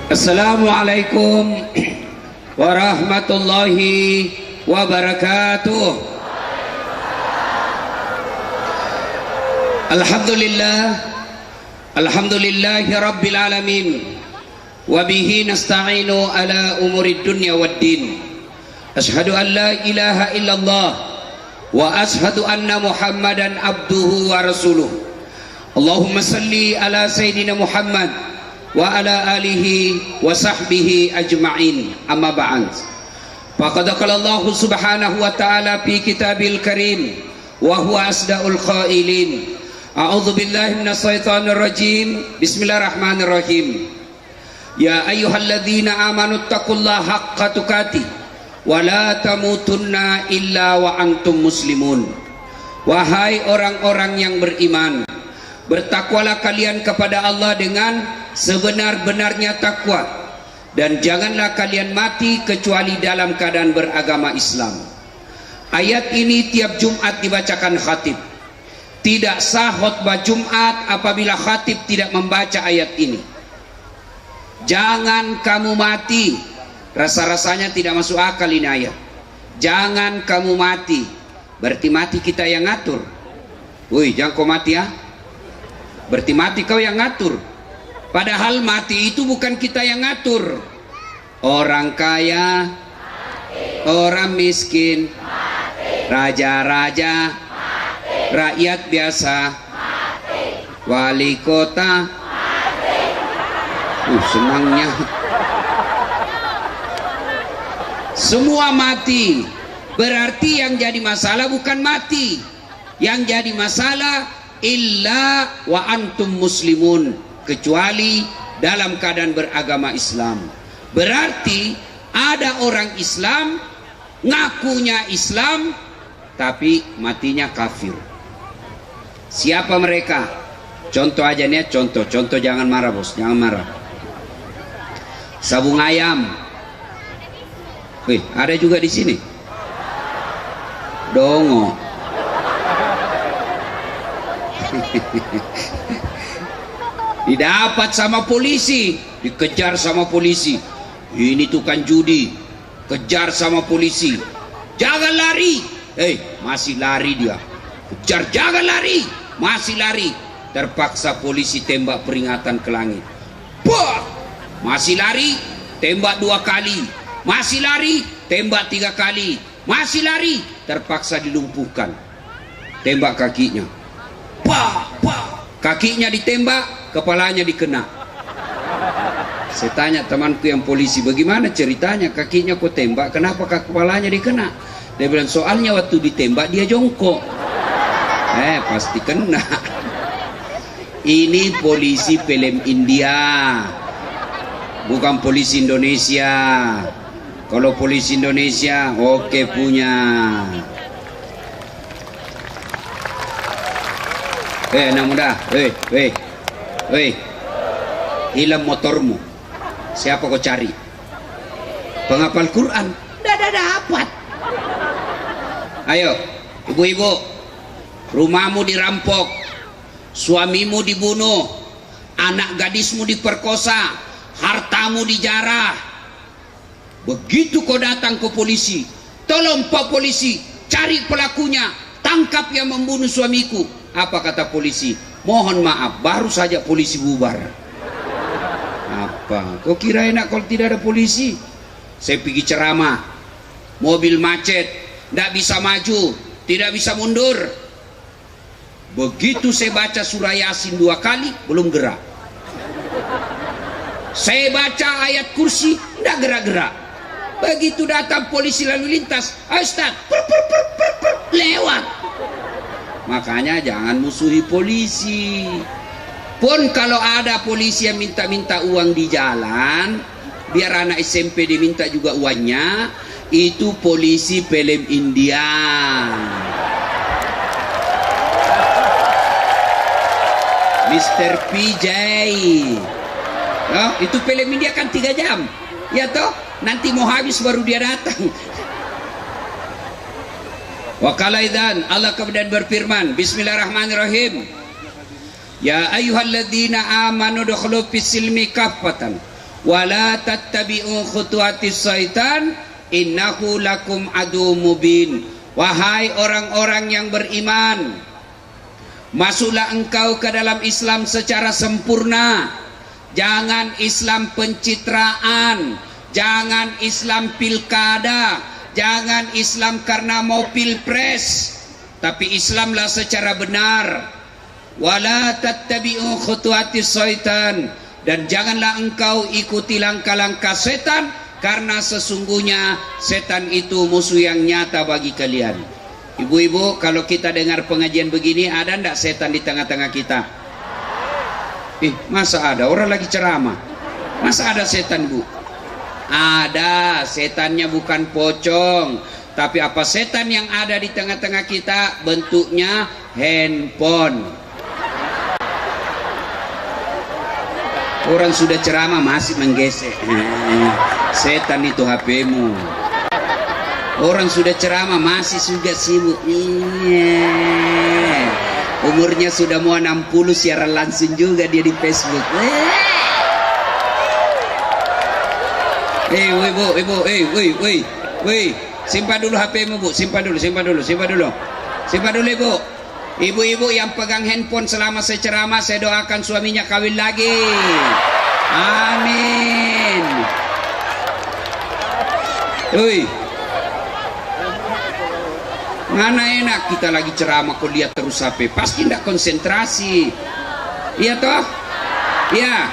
Assalamualaikum warahmatullahi wabarakatuh. Alhamdulillahi rabbil alamin, wa bihi nasta'inu ala umurid dunya waddin. Ashhadu an la ilaha illallah wa ashhadu anna Muhammadan abduhu wa rasuluh. Allahumma salli ala sayyidina Muhammad wa ala alihi wa sahbihi ajma'in, amma ba'd. Faqad qala Allah subhanahu wa ta'ala fi kitabil karim wa huwa asdaqul qailin. A'udzu billahi minas syaitonir rajim. Bismillahirrahmanirrahim. Ya ayyuhalladzina amanu taqullaha haqqa tuqatih wa la tamutunna illa wa antum muslimun. Wahai orang-orang yang beriman, bertakwalah kalian kepada Allah dengan sebenar-benarnya takwa, dan janganlah kalian mati kecuali dalam keadaan beragama Islam. Ayat ini tiap Jumat dibacakan khatib. Tidak sah khutbah Jumat apabila khatib tidak membaca ayat ini. Jangan kamu mati. Rasa-rasanya tidak masuk akal ini ayat. Jangan kamu mati. Berarti mati kita yang ngatur. Woi, jangan kau mati ya. Berarti mati kau yang ngatur. Padahal mati itu bukan kita yang ngatur. Orang kaya, orang miskin, raja-raja, rakyat biasa, wali kota, senangnya. Semua mati. Berarti yang jadi masalah bukan mati. Yang jadi masalah illa wa antum muslimun, kecuali dalam keadaan beragama Islam. Berarti ada orang Islam ngakunya Islam tapi matinya kafir. Siapa mereka? Contoh aja nih, contoh jangan marah bos, jangan marah. Sabung ayam. Wih, ada juga di sini. Dongo. Didapat sama polisi, dikejar sama polisi. Ini tukang judi, kejar sama polisi. Jangan lari. Masih lari dia. Kejar, jangan lari. Masih lari. Terpaksa polisi tembak peringatan ke langit. Bah! Masih lari, tembak 2 kali. Masih lari, tembak 3 kali. Masih lari, terpaksa dilumpuhkan. Tembak kakinya. Bah! Kakinya ditembak, kepalanya dikena. Saya tanya temanku yang polisi, bagaimana ceritanya kakinya kok tembak, kenapa kepalanya dikena? Dia bilang soalnya waktu ditembak dia jongkok. Pasti kena. Ini polisi film India, bukan polisi Indonesia. Kalau polisi Indonesia oke punya. Anak muda, hilang motormu. Siapa kau cari? Penghafal Quran. Tidak dapat. Ayo, ibu-ibu, rumahmu dirampok, suamimu dibunuh, anak gadismu diperkosa, hartamu dijarah. Begitu kau datang ke polisi, tolong Pak Polisi, cari pelakunya, tangkap yang membunuh suamiku. Apa kata polisi? Mohon maaf, baru saja polisi bubar. Apa? Kau kira enak kalau tidak ada polisi? Saya pergi ceramah, mobil macet, tidak bisa maju, tidak bisa mundur. Begitu saya baca surah Yasin 2 kali, belum gerak. Saya baca ayat kursi, tidak gerak-gerak. Begitu datang polisi lalu lintas, Ustaz, lewat. Makanya jangan musuhi polisi. Pun kalau ada polisi yang minta-minta uang di jalan, biar anak SMP diminta juga uangnya, itu polisi film India. Mr. PJ. Oh, itu film India kan 3 jam. Ya toh, nanti mau habis baru dia datang. Wa qala idzan, Allah kemudian berfirman, Bismillahirrahmanirrahim. Ya ayyuhalladzina amanu dukhulu fis silmi kaffatan wala tattabi'u khutuwatis syaitan innahu lakum adu mubin. Wahai orang-orang yang beriman, masuklah engkau ke dalam Islam secara sempurna. Jangan Islam pencitraan, jangan Islam pilkada, jangan Islam karena mau pilpres, tapi Islamlah secara benar. Wala tattabi'u khutuwatis syaitan, dan janganlah engkau ikuti langkah-langkah setan, karena sesungguhnya setan itu musuh yang nyata bagi kalian. Ibu-ibu, kalau kita dengar pengajian begini, ada ndak setan di tengah-tengah kita? Masa ada? Orang lagi ceramah, masa ada setan, Bu? Ada. Setannya bukan pocong, tapi apa setan yang ada di tengah-tengah kita? Bentuknya handphone. Orang sudah ceramah masih menggesek. Setan itu HP-mu. Orang sudah ceramah masih juga sibuk. Umurnya sudah mau 60, siaran langsung juga dia di Facebook. Simpan dulu HP-mu, Bu. Simpan dulu, Ibu. Ibu-ibu yang pegang handphone selama saya ceramah, saya doakan suaminya kawin lagi. Amin. Mana enak kita lagi ceramah kok lihat terus HP, pasti tidak konsentrasi. Iya toh? Iya.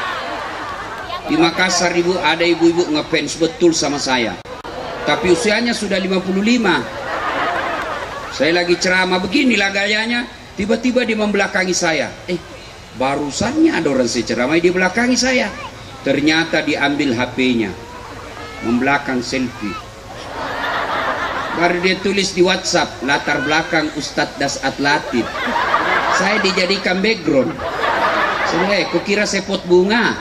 Di Makassar, Ibu, ada ibu-ibu ngefans betul sama saya, tapi usianya sudah 55. Saya lagi ceramah beginilah gayanya, tiba-tiba dia membelakangi saya. Barusannya ada orang saya ceramah di belakangi saya, ternyata diambil HP-nya, membelakang selfie. Baru dia tulis di WhatsApp, latar belakang Ustadz Dasat Latif. Saya dijadikan background. Saya kukira saya pot bunga.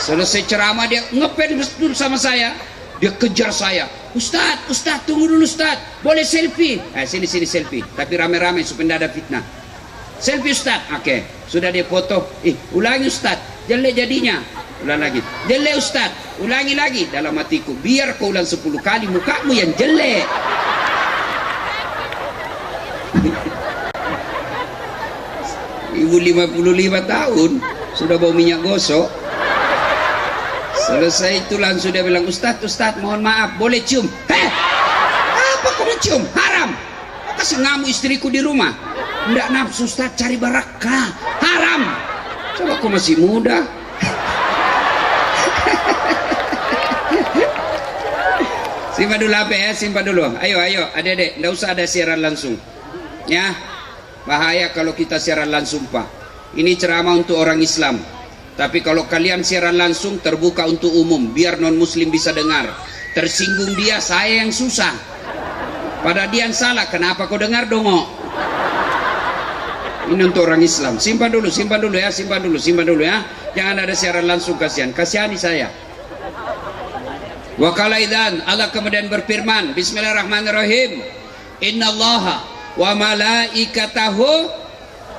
Selesai ceramah dia ngefans betul sama saya. Dia kejar saya. Ustadz, tunggu dulu Ustadz. Boleh selfie? Sini selfie. Tapi rame-rame supaya tidak ada fitnah. Selfie Ustadz. Oke. Sudah dia foto. Ulangi Ustadz. Jelek jadinya. Ulang lagi. Jelek Ustadz. Ulangi lagi. Dalam hatiku, biar kau ulang 10 kali, mukamu yang jelek. Ibu 55 tahun sudah bau minyak gosok. Selesai itu langsung dia bilang, Ustadz, mohon maaf, boleh cium? Apa kau mau cium? Haram. Kasih ngamu istriku di rumah. Enggak nafsu Ustadz, cari barakah. Haram. Coba kau masih muda. Simpan dulu HP ya, simpan dulu. Ayo, adik-adik, enggak usah ada siaran langsung. Ya, bahaya kalau kita siaran langsung, Pak. Ini ceramah untuk orang Islam. Tapi kalau kalian siaran langsung, terbuka untuk umum, biar non muslim bisa dengar. Tersinggung dia, saya yang susah. Padahal dia yang salah, kenapa kau dengar dongo? Ini untuk orang Islam. Simpan dulu ya, simpan dulu ya. Jangan ada siaran langsung, kasihani saya. Wa qala idzan, Allah kemudian berfirman, Bismillahirrahmanirrahim. Innallaha wa malaikatahu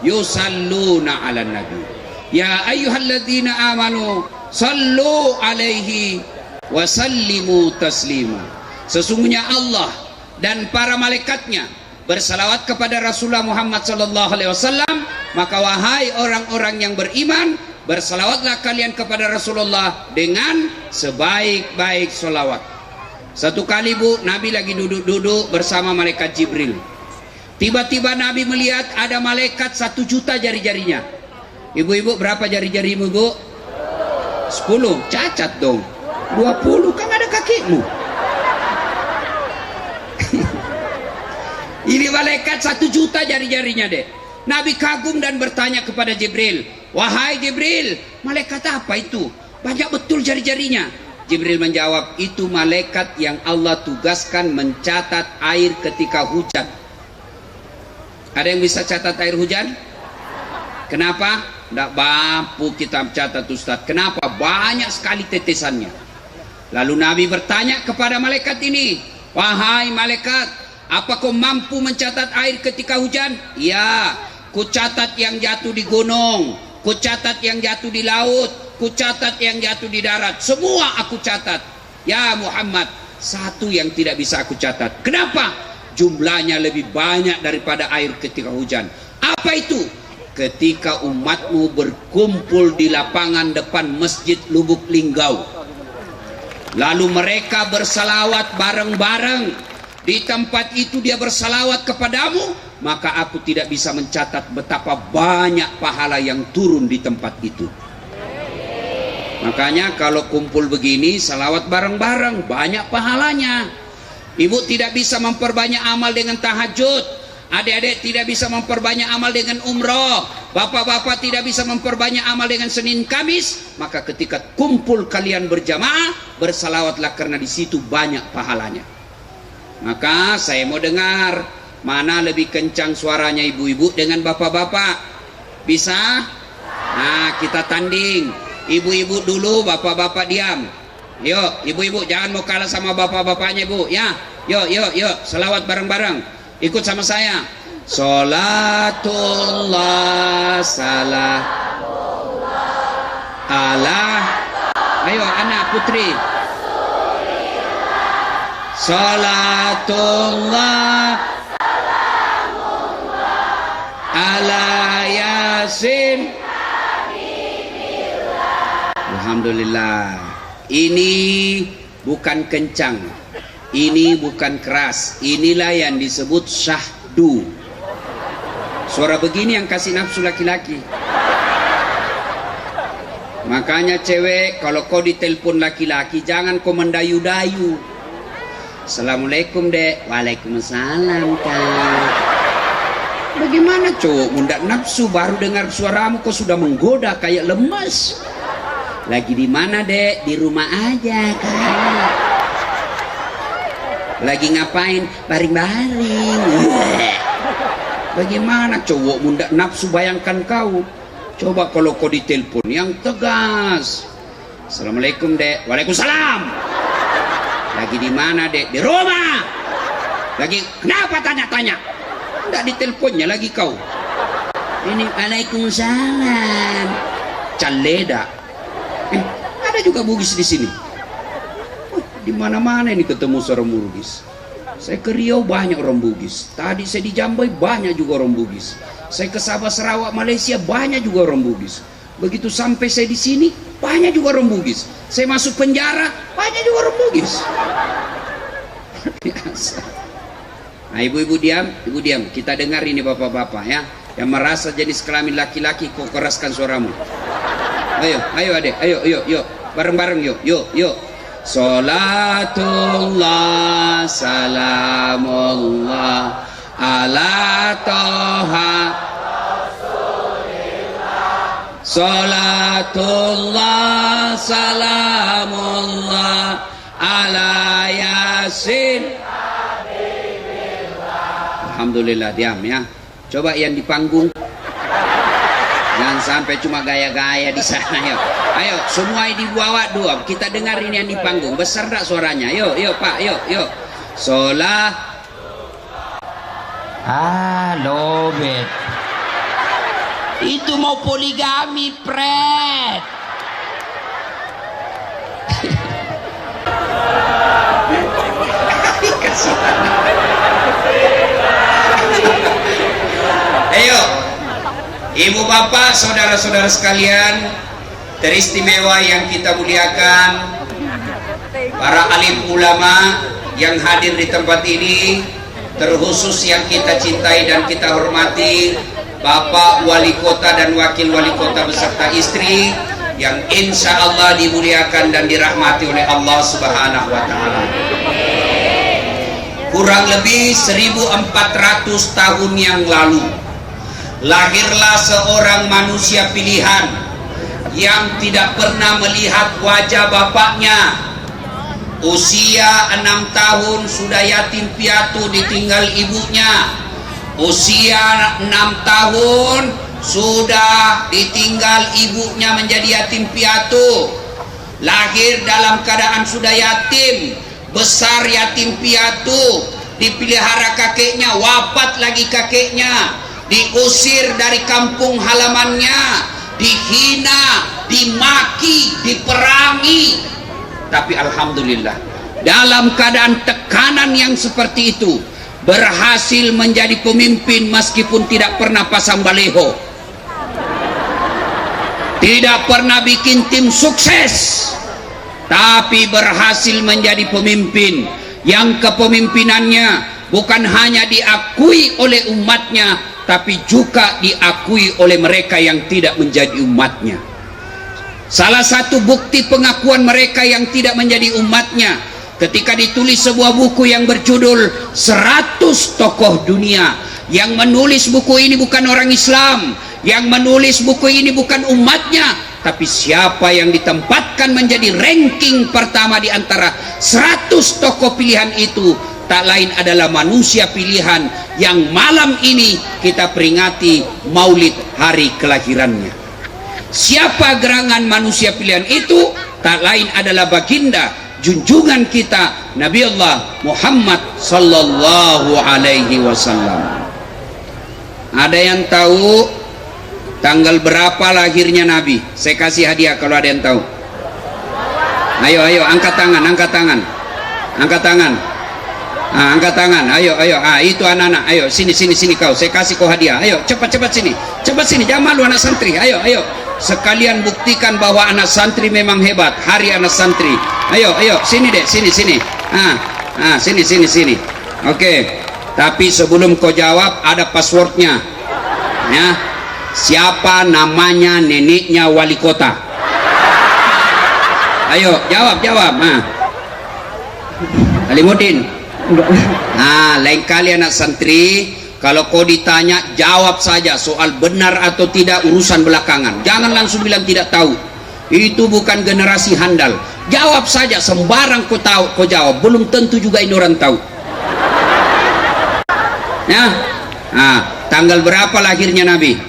yusalluna 'alan nabi. Ya ayyuhalladzina amanu sallu alaihi wa sallimu taslima. Sesungguhnya Allah dan para malaikatnya bersalawat kepada Rasulullah Muhammad sallallahu alaihi wasallam, maka wahai orang-orang yang beriman, bersalawatlah kalian kepada Rasulullah dengan sebaik-baik salawat. Satu kali, Bu, Nabi lagi duduk-duduk bersama malaikat Jibril. Tiba-tiba Nabi melihat ada malaikat 1 juta jari-jarinya. Ibu-ibu, berapa jari-jarimu, Bu? 10. Cacat dong. 20, kan ada kakimu. Ini malaikat 1 juta jari-jarinya deh. Nabi kagum dan bertanya kepada Jibril, wahai Jibril, malaikat apa itu? Banyak betul jari-jarinya. Jibril menjawab, itu malaikat yang Allah tugaskan mencatat air ketika hujan. Ada yang bisa catat air hujan? Kenapa? Tidak mampu kita catat, Ustaz. Kenapa? Banyak sekali tetesannya. Lalu Nabi bertanya kepada malaikat ini, wahai malaikat, apa kau mampu mencatat air ketika hujan? Ya, ku catat yang jatuh di gunung, ku catat yang jatuh di laut, ku catat yang jatuh di darat, semua aku catat. Ya Muhammad, satu yang tidak bisa aku catat. Kenapa? Jumlahnya lebih banyak daripada air ketika hujan. Apa itu? Ketika umatmu berkumpul di lapangan depan Masjid Lubuk Linggau, lalu mereka bersalawat bareng-bareng, di tempat itu dia bersalawat kepadamu, maka aku tidak bisa mencatat betapa banyak pahala yang turun di tempat itu. Makanya kalau kumpul begini, salawat bareng-bareng, banyak pahalanya. Ibu tidak bisa memperbanyak amal dengan tahajud, adik-adik tidak bisa memperbanyak amal dengan umroh, bapak-bapak tidak bisa memperbanyak amal dengan Senin Kamis. Maka ketika kumpul kalian berjamaah, bersalawatlah karena di situ banyak pahalanya. Maka saya mau dengar mana lebih kencang suaranya ibu-ibu dengan bapak-bapak. Bisa? Nah, kita tanding. Ibu-ibu dulu, bapak-bapak diam. Yuk, ibu-ibu jangan mau kalah sama bapak-bapaknya, ibu. Ya, yuk, selawat bareng-bareng. Ikut sama saya. Salatullah salam Allah. Ayo anak putri. Salatullah ala Yasin. Alhamdulillah. Ini bukan kencang, ini bukan keras, inilah yang disebut syahdu. Suara begini yang kasih nafsu laki-laki. Makanya cewek, kalau kau ditelepon laki-laki, jangan kau mendayu-dayu. Assalamualaikum dek. Waalaikumsalam kak. Bagaimana cowok mundak nafsu, baru dengar suaramu kau sudah menggoda kayak lemas. Lagi di mana dek? Di rumah aja kak. Lagi ngapain? Baring-baring. Bagaimana cowok mundak nafsu, bayangkan kau. Coba kalau kau ditelepon yang tegas. Assalamualaikum dek. Waalaikumsalam. Lagi di mana dek? Di rumah. Lagi kenapa tanya-tanya? Enggak diteleponnya lagi kau. Ini waalaikumsalam. Caleda. Ada juga Bugis di sini. Di mana-mana ini ketemu seorang Bugis. Saya ke Riau banyak orang Bugis. Tadi saya di Jambai banyak juga orang Bugis. Saya ke Sabah Sarawak Malaysia banyak juga orang Bugis. Begitu sampai saya di sini banyak juga orang Bugis. Saya masuk penjara banyak juga orang Bugis. Biasa. Nah ibu-ibu diam, ibu diam. Kita dengar ini bapak-bapak ya. Yang merasa jenis kelamin laki-laki, kok keraskan suaramu. Ayo adik, ayo. Bareng-bareng yuk. Salatullah salamullah ala toha. Salatullah salamullah ala Yasin. Alhamdulillah, diam ya. Coba yang di panggung. Jangan sampai cuma gaya-gaya di sana. Ayo semua dibawa dua. Kita dengar ini yang di panggung. Besar tak suaranya? Yuk pak, yuk. Sholat. Lobet. Itu mau poligami, pret. Ayo, ibu bapak, saudara-saudara sekalian teristimewa yang kita muliakan, para alim ulama yang hadir di tempat ini, terkhusus yang kita cintai dan kita hormati, Bapak Wali Kota dan Wakil Wali Kota beserta istri yang insya Allah dimuliakan dan dirahmati oleh Allah Subhanahu wa Ta'ala. Kurang lebih 1400 tahun yang lalu lahirlah seorang manusia pilihan yang tidak pernah melihat wajah bapaknya. Usia 6 tahun sudah yatim piatu ditinggal ibunya. Usia 6 tahun sudah ditinggal ibunya menjadi yatim piatu. Lahir dalam keadaan sudah yatim, besar yatim piatu, dipelihara kakeknya, wafat lagi kakeknya, diusir dari kampung halamannya, dihina, dimaki, diperangi. Tapi alhamdulillah, dalam keadaan tekanan yang seperti itu, berhasil menjadi pemimpin meskipun tidak pernah pasang baleho, tidak pernah bikin tim sukses, tapi berhasil menjadi pemimpin yang kepemimpinannya bukan hanya diakui oleh umatnya, tapi juga diakui oleh mereka yang tidak menjadi umatnya. Salah satu bukti pengakuan mereka yang tidak menjadi umatnya ketika ditulis sebuah buku yang berjudul 100 Tokoh Dunia. Yang menulis buku ini bukan orang Islam, yang menulis buku ini bukan umatnya, tapi siapa yang ditempatkan menjadi ranking pertama di antara 100 tokoh pilihan itu tak lain adalah manusia pilihan yang malam ini kita peringati maulid hari kelahirannya. Siapa gerangan manusia pilihan itu? Tak lain adalah baginda junjungan kita Nabi Allah Muhammad sallallahu alaihi wasallam. Ada yang tahu tanggal berapa lahirnya Nabi? Saya kasih hadiah kalau ada yang tahu. Ayo angkat tangan, angkat tangan, angkat tangan. Angkat tangan, ayo, itu anak-anak, ayo sini kau, saya kasih kau hadiah, ayo cepat sini, jangan malu anak santri, ayo, sekalian buktikan bahwa anak santri memang hebat, hari anak santri, ayo, sini deh, sini, sini, oke, tapi sebelum kau jawab ada passwordnya, ya, siapa namanya neneknya wali kota, ayo jawab, Alimuddin. Lain kali anak santri, kalau kau ditanya jawab saja, soal benar atau tidak urusan belakangan, jangan langsung bilang tidak tahu. Itu bukan generasi handal. Jawab saja, sembarang kau tahu kau jawab, belum tentu juga ini orang tahu. Ya, tanggal berapa lahirnya Nabi?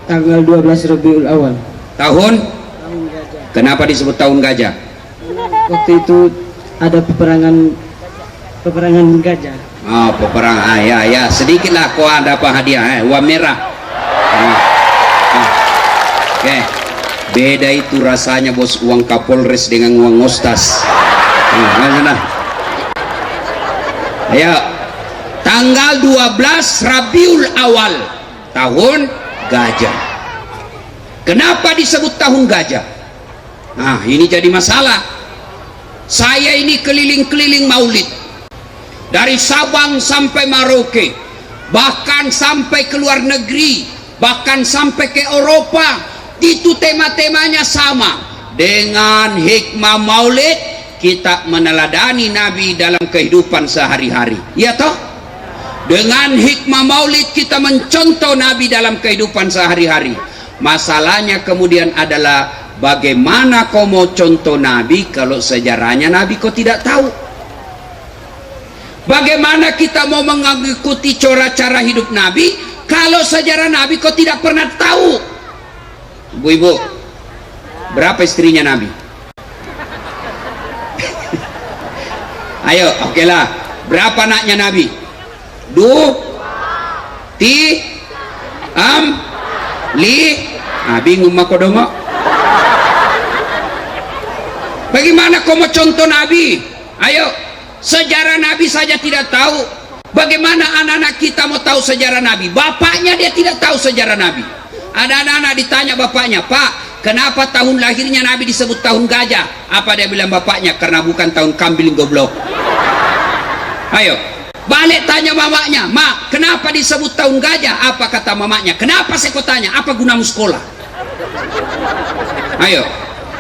Tanggal 12 Rabiul Awal. Tahun? Tahun gajah. Kenapa disebut tahun gajah? Waktu itu ada peperangan gajah. Oh, peperangan. Ya, sedikitlah kau ada apa hadiah, uang merah. Oke. Beda itu rasanya bos, uang Kapolres dengan uang Ostas. Ayo. Tanggal 12 Rabiul Awal, tahun gajah. Kenapa disebut tahun gajah? Ini jadi masalah. Saya ini keliling-keliling maulid, dari Sabang sampai Merauke, bahkan sampai ke luar negeri, bahkan sampai ke Eropa. Itu tema-temanya sama. Dengan hikmah maulid kita meneladani Nabi dalam kehidupan sehari-hari, ya toh? Dengan hikmah maulid kita mencontoh Nabi dalam kehidupan sehari-hari. Masalahnya kemudian adalah bagaimana kau mau contoh Nabi kalau sejarahnya Nabi kau tidak tahu? Bagaimana kita mau mengikuti cara hidup Nabi kalau sejarah Nabi kau tidak pernah tahu? Ibu-ibu, berapa istrinya Nabi? Ayo, oke lah. Berapa anaknya Nabi? Bingung mah kau dong. Bagaimana kau mau contoh Nabi? Ayo. Sejarah Nabi saja tidak tahu, bagaimana anak-anak kita mau tahu sejarah Nabi? Bapaknya dia tidak tahu sejarah Nabi. Ada anak-anak ditanya bapaknya, Pak, kenapa tahun lahirnya Nabi disebut tahun gajah? Apa dia bilang bapaknya? Karena bukan tahun kambing goblok. Ayo, balik tanya mamanya, Mak, kenapa disebut tahun gajah? Apa kata mamanya? Kenapa saya kau tanya? Apa gunamu sekolah? Ayo,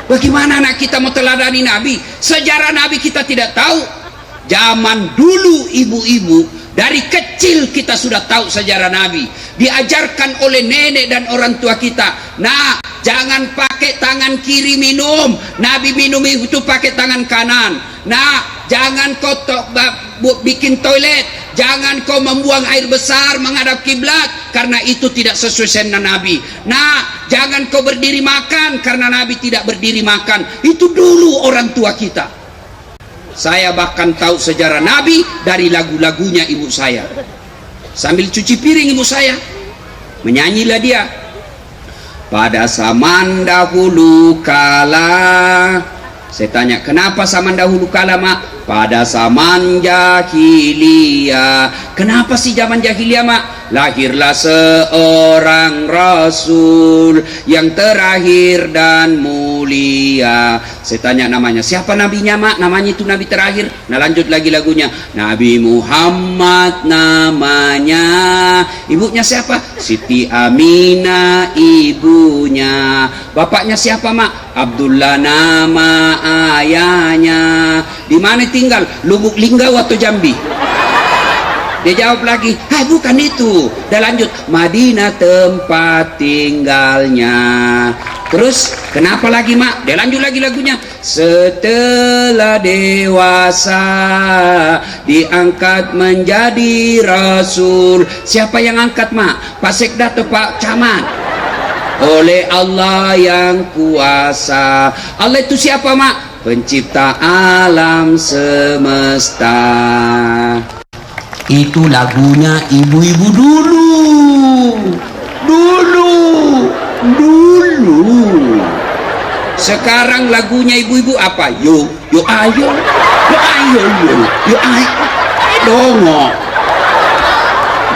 bagaimana anak kita mau teladani Nabi? Sejarah Nabi kita tidak tahu. Zaman dulu ibu-ibu dari kecil kita sudah tahu sejarah Nabi, diajarkan oleh nenek dan orang tua kita. Nah, jangan pakai tangan kiri minum, Nabi minum itu pakai tangan kanan. Nah, jangan kau bikin toilet, jangan kau membuang air besar menghadap kiblat karena itu tidak sesuai sunnah Nabi. Nah, jangan kau berdiri makan karena Nabi tidak berdiri makan. Itu dulu orang tua kita. Saya bahkan tahu sejarah Nabi dari lagu-lagunya ibu saya. Sambil cuci piring ibu saya, menyanyilah dia. pada zaman dahulu kala. Saya tanya, kenapa zaman dahulu kala, Mak? Pada zaman jahiliyah. Kenapa sih zaman jahiliyah, Mak? Lahirlah seorang rasul yang terakhir dan mulia. Saya tanya namanya, siapa nabinya, Mak? Namanya itu nabi terakhir. Nah, lanjut lagi lagunya. Nabi Muhammad namanya. Ibunya siapa? Siti Aminah ibunya. Bapaknya siapa, Mak? Abdullah nama ayahnya. Di mana tinggal? Lubuk Linggau atau Jambi? Dia jawab lagi, bukan itu. Dan lanjut, Madinah tempat tinggalnya. Terus kenapa lagi, Mak? Dia lanjut lagi lagunya. Setelah dewasa diangkat menjadi rasul. Siapa yang angkat, Mak? Pak Sekda atau Pak Camat? Oleh Allah yang kuasa. Allah itu siapa, Mak? Pencipta alam semesta. Itu lagunya ibu-ibu dulu. Sekarang lagunya ibu-ibu apa? Yo ayo dongo.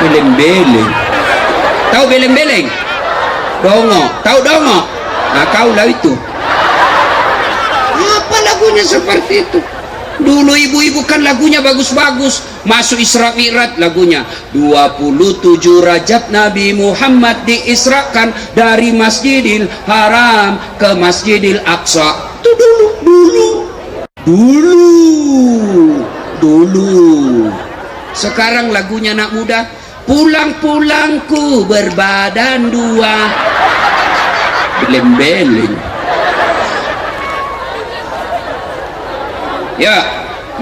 Beleng-beleng. Tahu beleng-beleng? Dongo, tahu dongo? Nah, kau lah itu. Apa lagunya seperti itu? Dulu ibu-ibu kan lagunya bagus-bagus. Masuk Isra Mi'raj lagunya 27 Rajab Nabi Muhammad diisrakan dari Masjidil Haram ke Masjidil Aqsa. Itu dulu. Sekarang lagunya anak muda, pulang-pulangku berbadan dua. Beleng-beleng. Ya,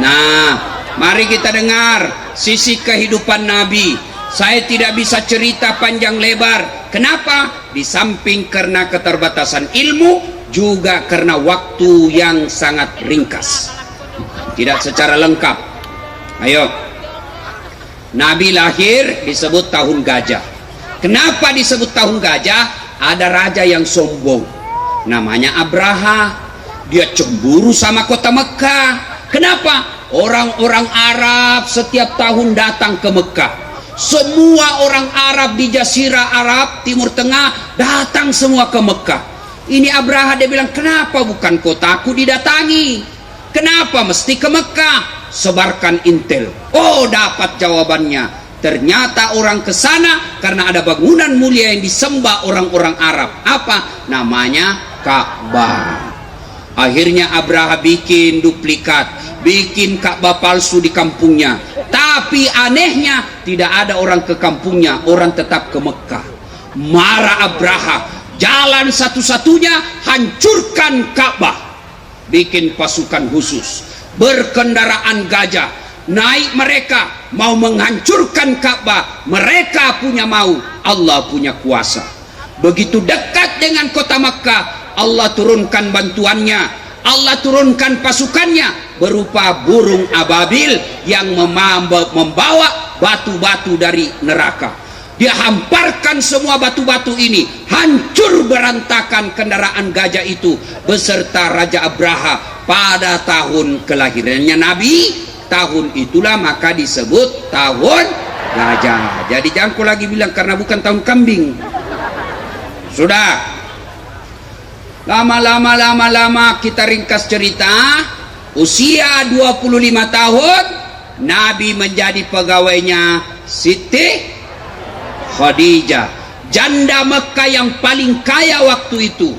nah, mari kita dengar sisi kehidupan Nabi. Saya tidak bisa cerita panjang lebar. Kenapa? Di samping karena keterbatasan ilmu, juga karena waktu yang sangat ringkas. Tidak secara lengkap. Ayo. Nabi lahir disebut tahun gajah. Kenapa disebut tahun gajah? Ada raja yang sombong. Namanya Abraha. Dia cemburu sama kota Mekah. Kenapa? Orang-orang Arab setiap tahun datang ke Mekah. Semua orang Arab di Jazirah Arab, Timur Tengah, datang semua ke Mekah. Ini Abraha, dia bilang, kenapa bukan kotaku didatangi? Kenapa mesti ke Mekah? Sebarkan intel. Oh, dapat jawabannya. Ternyata orang ke sana karena ada bangunan mulia yang disembah orang-orang Arab. Apa? Namanya Ka'bah. Akhirnya Abraha bikin duplikat, bikin Ka'bah palsu di kampungnya. Tapi anehnya tidak ada orang ke kampungnya, orang tetap ke Mekah. Marah Abraha, jalan satu-satunya hancurkan Ka'bah. Bikin pasukan khusus, berkendaraan gajah, naik mereka mau menghancurkan Ka'bah. Mereka punya mau, Allah punya kuasa. Begitu dekat dengan kota Makkah, Allah turunkan bantuannya, Allah turunkan pasukannya berupa burung ababil yang membawa batu-batu dari neraka. Dia hamparkan semua batu-batu ini, hancur berantakan kendaraan gajah itu beserta Raja Abraha pada tahun kelahirannya Nabi. Tahun itulah maka disebut tahun gajah. Jadi jangan kau lagi bilang karena bukan tahun kambing. Sudah. Lama-lama kita ringkas cerita. Usia 25 tahun Nabi menjadi pegawainya Siti Khadijah, janda Mekah yang paling kaya waktu itu.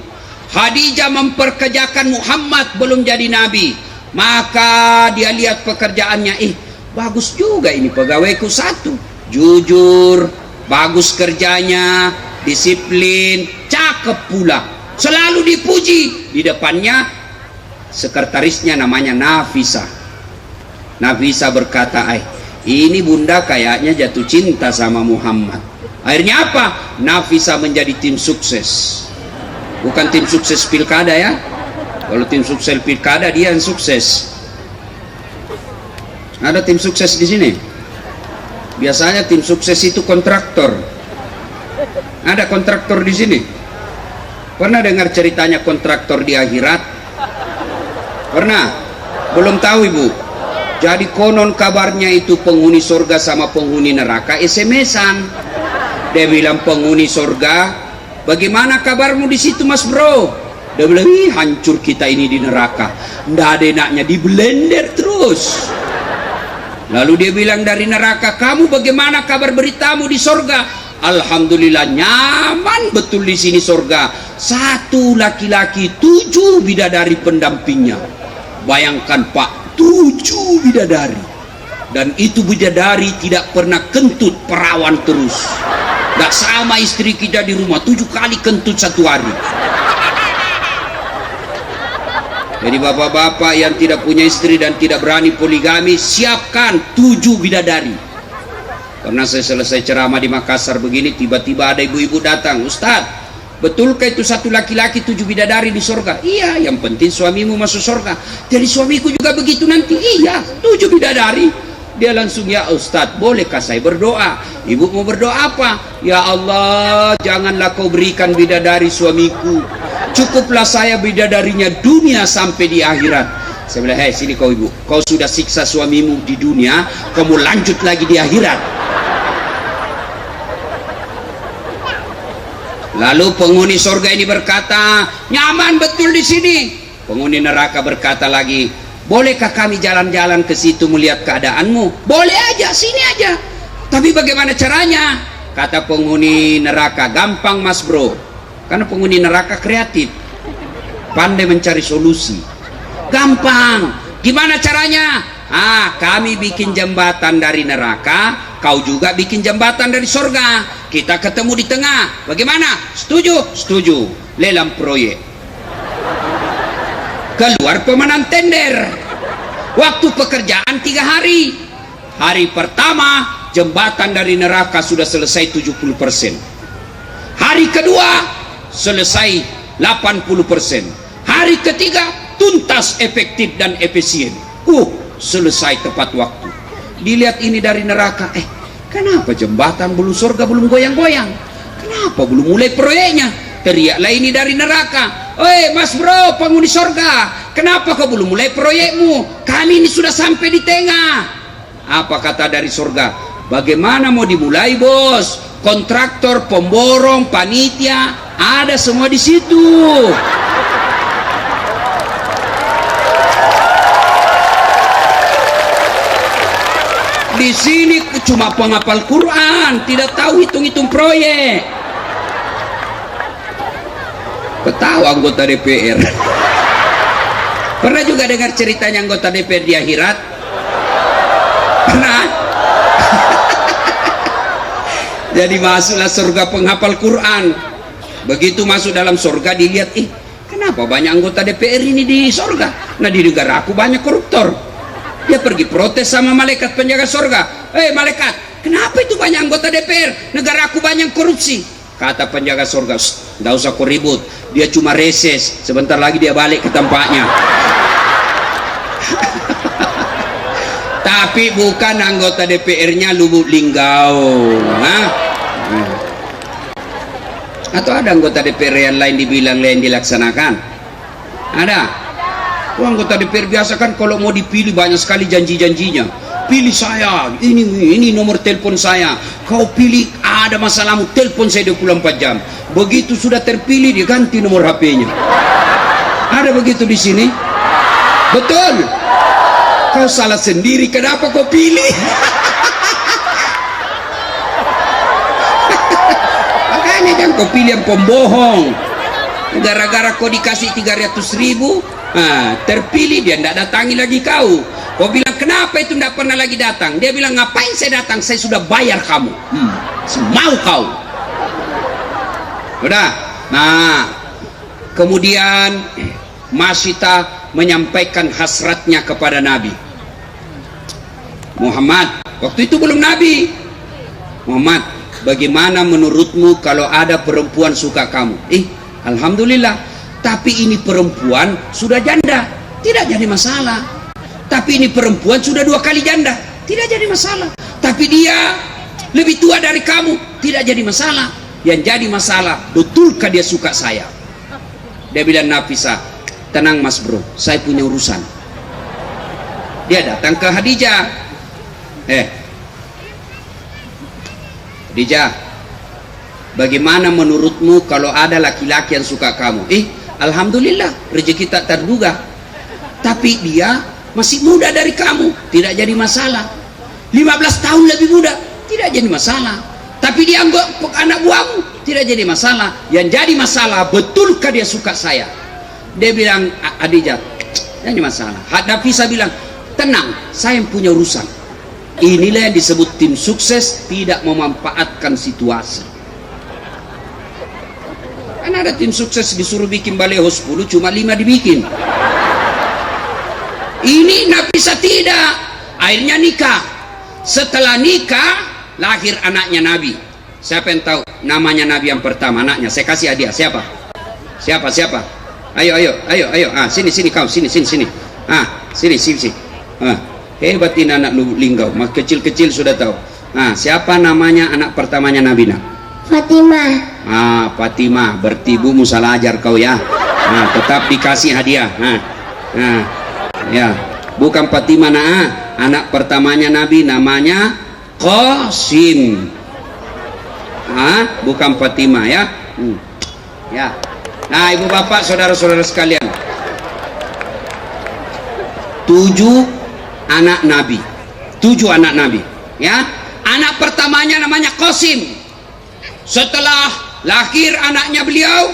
Khadijah memperkerjakan Muhammad belum jadi Nabi. Maka dia lihat pekerjaannya, bagus juga ini pegawaiku satu, jujur, bagus kerjanya, disiplin, cakep pula. Selalu dipuji. Di depannya sekretarisnya namanya Nafisa. Nafisa berkata, ini bunda kayaknya jatuh cinta sama Muhammad. Akhirnya apa? Nafisa menjadi tim sukses. Bukan tim sukses pilkada ya. Kalau tim sukses pilkada dia yang sukses. Ada tim sukses di sini. Biasanya tim sukses itu kontraktor. Ada kontraktor di sini. Pernah dengar ceritanya kontraktor di akhirat? Pernah? Belum tahu ibu? Jadi konon kabarnya itu penghuni surga sama penghuni neraka SMS-an. Dia bilang, penghuni surga, bagaimana kabarmu di situ mas bro? Dia bilang, ih hancur kita ini di neraka, nggak ada enaknya, di blender terus. Lalu dia bilang dari neraka, kamu bagaimana kabar beritamu di surga? Alhamdulillah nyaman betul di sini surga. 1 laki-laki 7 bidadari pendampingnya. Bayangkan pak, 7 bidadari. Dan itu bidadari tidak pernah kentut, perawan terus. Gak sama istri kita di rumah, 7 kali kentut 1 hari. Jadi bapak-bapak yang tidak punya istri dan tidak berani poligami, siapkan 7 bidadari. Karena saya selesai ceramah di Makassar begini, tiba-tiba ada ibu-ibu datang, Ustadz, betulkah itu 1 laki-laki 7 bidadari di surga? Iya, yang penting suamimu masuk surga. Jadi suamiku juga begitu nanti? Iya, 7 bidadari. Dia langsung, ya Ustadz, bolehkah saya berdoa? Ibu mau berdoa apa? Ya Allah, janganlah kau berikan bidadari suamiku, cukuplah saya bidadarinya dunia sampai di akhirat. Saya bilang, hei sini kau ibu, kau sudah siksa suamimu di dunia, kamu lanjut lagi di akhirat. Lalu penghuni surga ini berkata, nyaman betul di sini. Penghuni neraka berkata lagi, bolehkah kami jalan-jalan ke situ melihat keadaanmu? Boleh aja, sini aja. Tapi bagaimana caranya? Kata penghuni neraka, gampang mas bro. Karena penghuni neraka kreatif, pandai mencari solusi. Gampang. Gimana caranya? Kami bikin jembatan dari neraka, kau juga bikin jembatan dari surga. Kita ketemu di tengah. Bagaimana? Setuju? Setuju. Lelang proyek. Keluar pemenang tender. Waktu pekerjaan 3 hari. Hari pertama jembatan dari neraka sudah selesai 70%. Hari kedua selesai 80%. Hari ketiga tuntas, efektif dan efisien. Selesai tepat waktu. Dilihat ini dari neraka, kenapa jembatan belum surga belum goyang-goyang? Kenapa belum mulai proyeknya? Teriaklah ini dari neraka, mas bro penghuni surga, kenapa kau belum mulai proyekmu? Kami ini sudah sampai di tengah. Apa kata dari surga? Bagaimana mau dimulai bos? Kontraktor, pemborong, panitia, ada semua di situ. Di sini cuma penghafal Quran, tidak tahu hitung-hitung proyek. Ketawa anggota DPR. Pernah juga dengar ceritanya anggota DPR di akhirat? Pernah? Jadi masuklah surga penghafal Quran. Begitu masuk dalam surga dilihat, kenapa banyak anggota DPR ini di surga? Nah di negara aku banyak koruptor. Dia pergi protes sama malaikat penjaga surga. Malaikat, kenapa itu banyak anggota DPR? Negara aku banyak korupsi. Kata penjaga surga, nggak usah kau ribut, dia cuma reses, sebentar lagi dia balik ke tempatnya. Tapi bukan anggota DPR-nya Lubuk Linggau. Atau ada anggota DPR yang lain dibilang lain dilaksanakan? Ada? Anggota DPR biasa kan kalau mau dipilih banyak sekali janji-janjinya. Pilih saya, ini nomor telepon saya. Kau pilih, ada masalahmu, telepon saya 24 jam. Begitu sudah terpilih dia ganti nomor HP-nya. Ada begitu di sini? Betul. Kau salah sendiri, kenapa kau pilih? Makanya jangan kau pilih yang pembohong. Gara-gara kau dikasih 300.000, terpilih dia tidak datangi lagi kau. Kau bilang kenapa itu tidak pernah lagi datang? Dia bilang ngapain saya datang? Saya sudah bayar kamu. Mau kau. Udah. Nah, kemudian Masyita menyampaikan hasratnya kepada Nabi Muhammad. Waktu itu belum Nabi. Muhammad, bagaimana menurutmu kalau ada perempuan suka kamu? Alhamdulillah. Tapi ini perempuan sudah janda, tidak jadi masalah. Tapi ini perempuan sudah 2 kali janda, tidak jadi masalah. Tapi dia lebih tua dari kamu, tidak jadi masalah. Yang jadi masalah, betulkah dia suka saya? Dia bilang, Nafisa, tenang mas bro, saya punya urusan. Dia datang ke Khadijah. Khadijah, bagaimana menurutmu kalau ada laki-laki yang suka kamu? Alhamdulillah, rezeki tak terduga. Tapi dia masih muda dari kamu, tidak jadi masalah. 15 tahun lebih muda, tidak jadi masalah. Tapi dia anggap anak buahmu, tidak jadi masalah. Yang jadi masalah, betulkah dia suka saya? Dia bilang, Khadijah, tidak ada masalah. Nafisa bilang, tenang, saya yang punya urusan. Inilah yang disebut tim sukses tidak memanfaatkan situasi. Kan ada tim sukses disuruh bikin baleho 10, cuma 5 dibikin. Ini Nafisa tidak. Akhirnya nikah. Setelah nikah, lahir anaknya Nabi. Siapa yang tahu namanya Nabi yang pertama anaknya? Saya kasih hadiah. Siapa? Ayo. Sini kau, sini. Sini. Hebat ini anak lu linggau. Mas kecil-kecil sudah tahu. Siapa namanya anak pertamanya Nabi? Fatimah. Fatimah. Berarti ibumu salah ajar kau ya. Tetap dikasih hadiah. Ya, bukan Fatimah. Anak pertamanya Nabi namanya Qasim. Bukan Fatimah ya. Ya. Nah, ibu bapak, saudara-saudara sekalian, 7 anak Nabi. 7 anak Nabi. Ya. Anak pertamanya namanya Qasim. Setelah lahir anaknya beliau,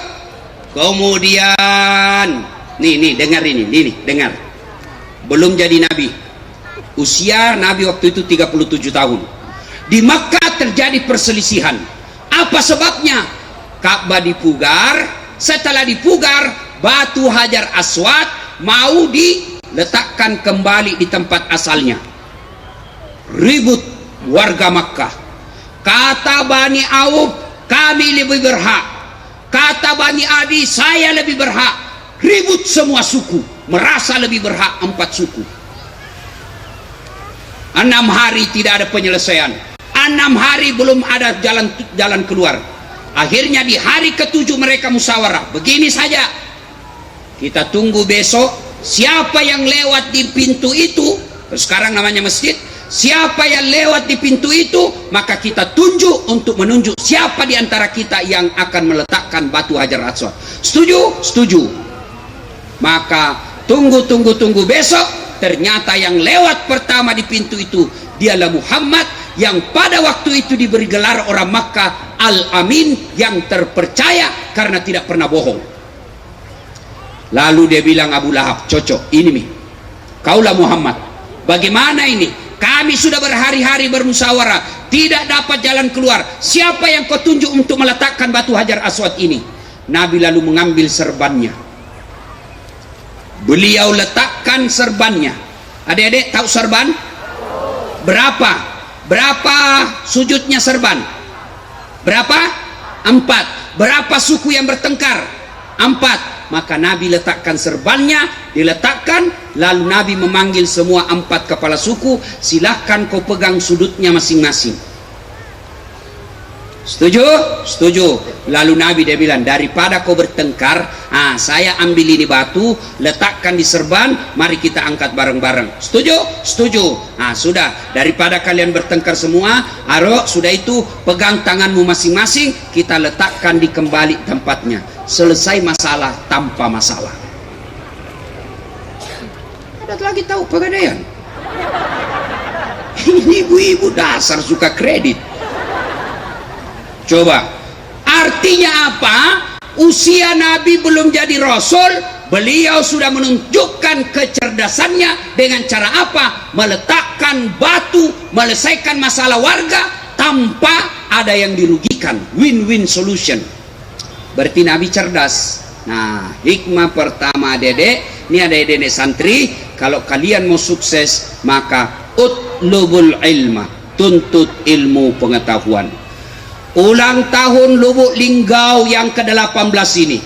kemudian nih dengar ini, dengar. Belum jadi Nabi. Usia Nabi waktu itu 37 tahun. Di Makkah terjadi perselisihan. Apa sebabnya? Ka'bah dipugar. Setelah dipugar, batu Hajar Aswad mau diletakkan kembali di tempat asalnya. Ribut warga Makkah. Kata Bani Auf, kami lebih berhak. Kata Bani Adi, saya lebih berhak. Ribut semua suku, merasa lebih berhak 4 suku. 6 hari tidak ada penyelesaian. 6 hari belum ada jalan keluar. Akhirnya di hari ke-7 mereka musyawarah. Begini saja, kita tunggu besok. Siapa yang lewat di pintu itu, sekarang namanya masjid, siapa yang lewat di pintu itu, maka kita tunjuk untuk menunjuk siapa di antara kita yang akan meletakkan batu Hajar Aswad. Setuju? Setuju. Maka tunggu besok. Ternyata yang lewat pertama di pintu itu dialah Muhammad, yang pada waktu itu diberi gelar orang Makkah Al-Amin, yang terpercaya karena tidak pernah bohong. Lalu dia bilang, Abu Lahab, cocok ini nih, kaulah Muhammad, bagaimana ini? Kami sudah berhari-hari bermusyawarah, tidak dapat jalan keluar. Siapa yang kau tunjuk untuk meletakkan batu Hajar Aswad ini? Nabi lalu mengambil serbannya. Beliau letakkan serbannya. Adik-adik tahu serban? Berapa sujudnya serban? Berapa? 4. Berapa suku yang bertengkar? 4. Maka Nabi letakkan serbannya, diletakkan, lalu Nabi memanggil semua 4 kepala suku, silahkan kau pegang sudutnya masing-masing. Setuju? Setuju. Lalu Nabi dia bilang, daripada kau bertengkar, saya ambil ini batu, letakkan di serban, mari kita angkat bareng-bareng. Setuju? Setuju. Sudah, daripada kalian bertengkar semua, sudah itu pegang tanganmu masing-masing, kita letakkan di kembali tempatnya. Selesai masalah tanpa masalah. Ada lagi tahu pegadaian? Ini ibu-ibu dasar suka kredit. Coba, artinya apa? Usia Nabi belum jadi Rasul, beliau sudah menunjukkan kecerdasannya dengan cara apa? Meletakkan batu, menyelesaikan masalah warga tanpa ada yang dirugikan. Win-win solution. Berarti Nabi cerdas. Nah, hikmah pertama dedek, ini ada dedek santri, kalau kalian mau sukses, maka utlubul ilma, tuntut ilmu pengetahuan. Ulang tahun Lubuk Linggau yang ke-18 ini,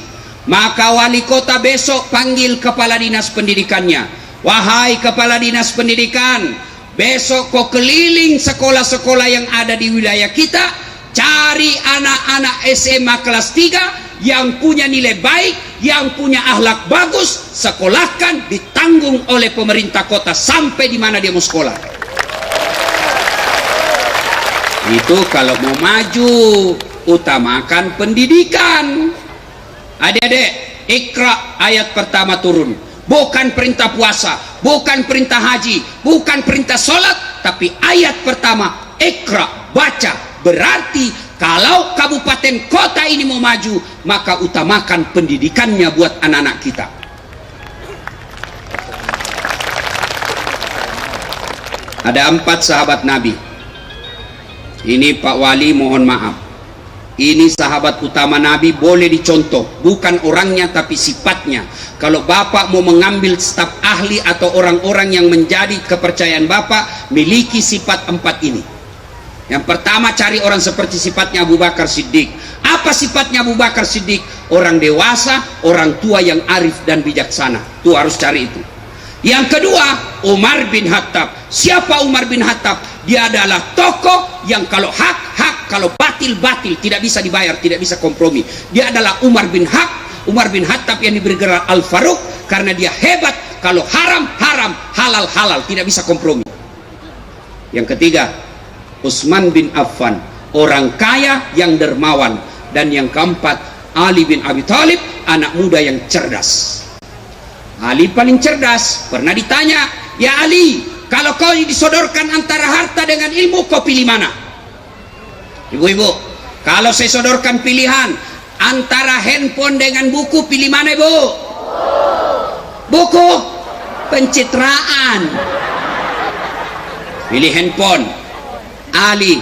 maka wali kota besok panggil kepala dinas pendidikannya. Wahai kepala dinas pendidikan, besok kau keliling sekolah-sekolah yang ada di wilayah kita, cari anak-anak SMA kelas 3 yang punya nilai baik, yang punya akhlak bagus, sekolahkan, ditanggung oleh pemerintah kota sampai di mana dia mau sekolah. Itu kalau mau maju, utamakan pendidikan. Adik-adik, Iqra ayat pertama turun. Bukan perintah puasa, bukan perintah haji, bukan perintah sholat, tapi ayat pertama, Iqra, baca. Berarti kalau kabupaten kota ini mau maju, maka utamakan pendidikannya buat anak-anak kita. Ada 4 sahabat Nabi. Ini Pak Wali mohon maaf. Ini sahabat utama Nabi, boleh dicontoh. Bukan orangnya tapi sifatnya. Kalau Bapak mau mengambil staf ahli atau orang-orang yang menjadi kepercayaan Bapak, miliki sifat 4 ini. Yang pertama, cari orang seperti sifatnya Abu Bakar Siddiq. Apa sifatnya Abu Bakar Siddiq? Orang dewasa, orang tua yang arif dan bijaksana. Tuh harus cari itu. Yang kedua, Umar bin Khattab. Siapa Umar bin Khattab? Dia adalah tokoh yang kalau hak, hak, kalau batil, batil. Tidak bisa dibayar, tidak bisa kompromi. Dia adalah Umar bin Khattab yang diberi gelar Al-Faruq. Karena dia hebat. Kalau haram, haram, halal, halal. Tidak bisa kompromi. Yang ketiga, Utsman bin Affan, orang kaya yang dermawan. Dan yang keempat, Ali bin Abi Thalib, anak muda yang cerdas. Ali paling cerdas. Pernah ditanya, ya Ali, kalau kau disodorkan antara harta dengan ilmu, kau pilih mana? Ibu-ibu, kalau saya sodorkan pilihan antara handphone dengan buku, pilih mana ibu? Buku. Pencitraan. Pilih handphone. Ali,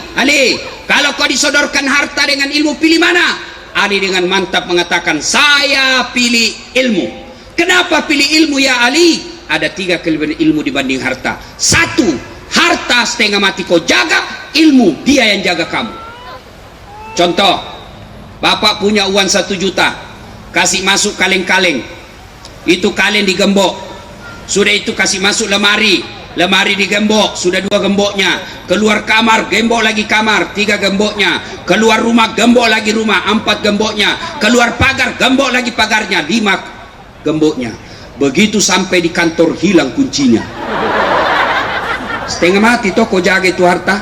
kalau kau disodorkan harta dengan ilmu, pilih mana? Ali dengan mantap mengatakan, saya pilih ilmu. Kenapa pilih ilmu ya Ali? Ada 3 kelebihan ilmu dibanding harta. 1, harta setengah mati kau jaga, ilmu dia yang jaga kamu. Contoh, Bapak punya uang 1 juta, kasih masuk kaleng-kaleng. Itu kaleng digembok. Sudah itu kasih masuk lemari. Lemari digembok, sudah 2 gemboknya. Keluar kamar, gembok lagi kamar, 3 gemboknya. Keluar rumah, gembok lagi rumah, 4 gemboknya. Keluar pagar, gembok lagi pagarnya, 5 gemboknya. Begitu sampai di kantor, hilang kuncinya. Setengah mati toh kau jaga itu harta.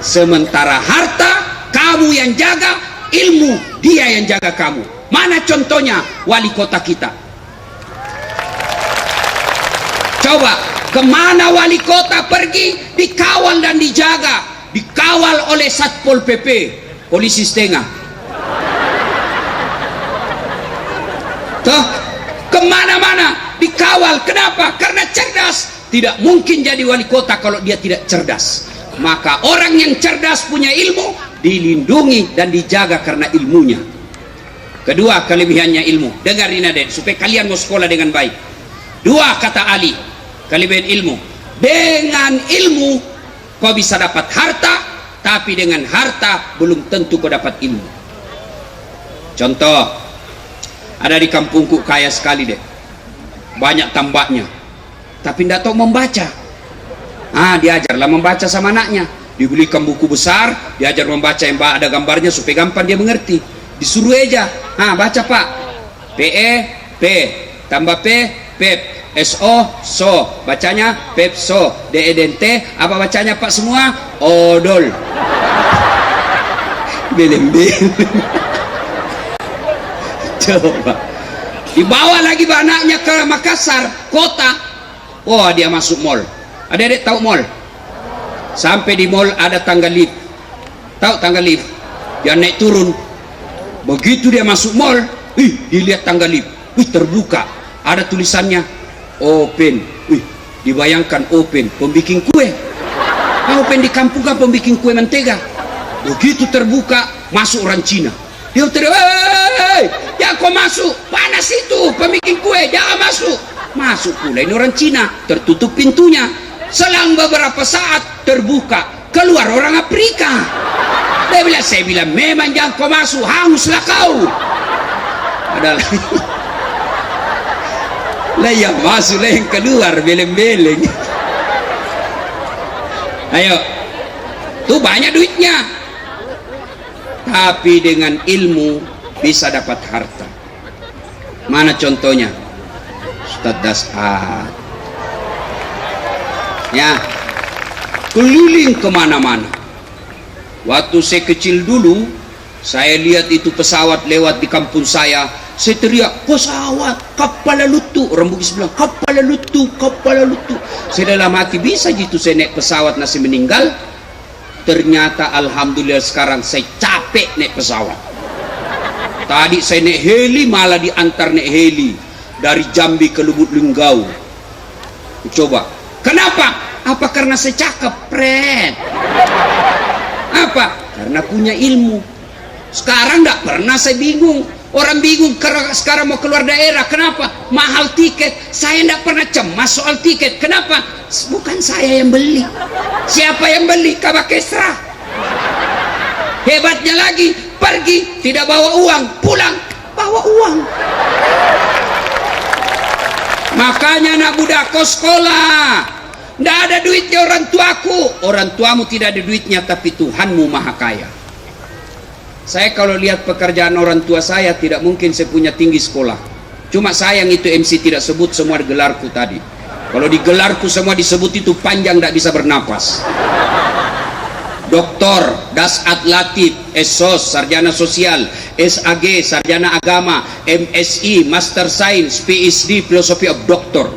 Sementara harta kamu yang jaga, ilmu dia yang jaga kamu. Mana contohnya? Wali kota kita. Coba, kemana wali kota pergi? Dikawal dan dijaga. Dikawal oleh Satpol PP, polisi setengah. Tuh, kemana-mana dikawal. Kenapa? Karena cerdas. Tidak mungkin jadi wali kota kalau dia tidak cerdas. Maka orang yang cerdas punya ilmu, dilindungi dan dijaga karena ilmunya. Kedua kelebihannya ilmu. Dengarin adik, supaya kalian mau sekolah dengan baik. 2 kata Ali, kelebihan ilmu. Dengan ilmu kau bisa dapat harta, tapi dengan harta belum tentu kau dapat ilmu. Contoh, ada di kampungku kaya sekali deh, banyak tambaknya, tapi tidak tahu membaca. Diajarlah membaca sama anaknya, dibelikan buku besar, diajar membaca yang ada gambarnya supaya gampang dia mengerti. Disuruh aja, baca pak, PE P tambah P Pep, SO so, bacanya Pepso, DEDNT apa bacanya pak semua? Odol. Belem-belem. Coba dibawa lagi anaknya ke Makassar kota. Dia masuk mall. Adik-adik tahu mall? Sampai di mall ada tangga lift. Tahu tangga lift? Dia naik turun. Begitu dia masuk mall, dilihat tangga lift, terbuka, ada tulisannya open. Dibayangkan open, pembikin kue. Open di kampung kan pembikin kue mentega. Begitu terbuka, masuk orang Cina. Dia teriak, "Hei, jangan kau masuk, panas itu, pembikin kue, jangan masuk." Masuk pula ini orang Cina, tertutup pintunya. Selang beberapa saat terbuka, keluar orang Afrika. Saya bilang, memang jangan kau masuk, hanguslah kau. Adalah lah yang masuk lah yang keluar, beleng-beleng. Ayo, tuh banyak duitnya. Tapi dengan ilmu bisa dapat harta. Mana contohnya? Ustaz Dasat. Ya, keliling kemana-mana. Waktu saya kecil dulu, saya lihat itu pesawat lewat di kampung saya teriak, pesawat, kapal lutu. Orang Bugis bilang, kapal lutu, kapal lutu. Saya dalam hati, bisa gitu saya naik pesawat nasi meninggal. Ternyata alhamdulillah sekarang saya capek naik pesawat. Tadi saya naik heli, malah diantar naik heli dari Jambi ke Lubuk Linggau. Coba, kenapa? Apa karena saya cakep, Pret? Apa? Karena punya ilmu. Sekarang tidak pernah saya bingung. Orang bingung sekarang mau keluar daerah. Kenapa? Mahal tiket. Saya tidak pernah cemas soal tiket. Kenapa? Bukan saya yang beli. Siapa yang beli? Kabak Kesra. Hebatnya lagi, pergi tidak bawa uang, pulang bawa uang. Makanya anak budakku sekolah, tidak ada duitnya orang tuaku. Orang tuamu tidak ada duitnya, tapi Tuhanmu maha kaya. Saya kalau lihat pekerjaan orang tua saya, tidak mungkin saya punya tinggi sekolah. Cuma sayang itu MC tidak sebut semua di gelarku tadi. Kalau di gelarku semua disebut itu panjang, tidak bisa bernapas. Doktor, Dasat Latif, SOS, Sarjana Sosial, SAG, Sarjana Agama, MSI, Master Science, PhD, Philosophy of Doctor.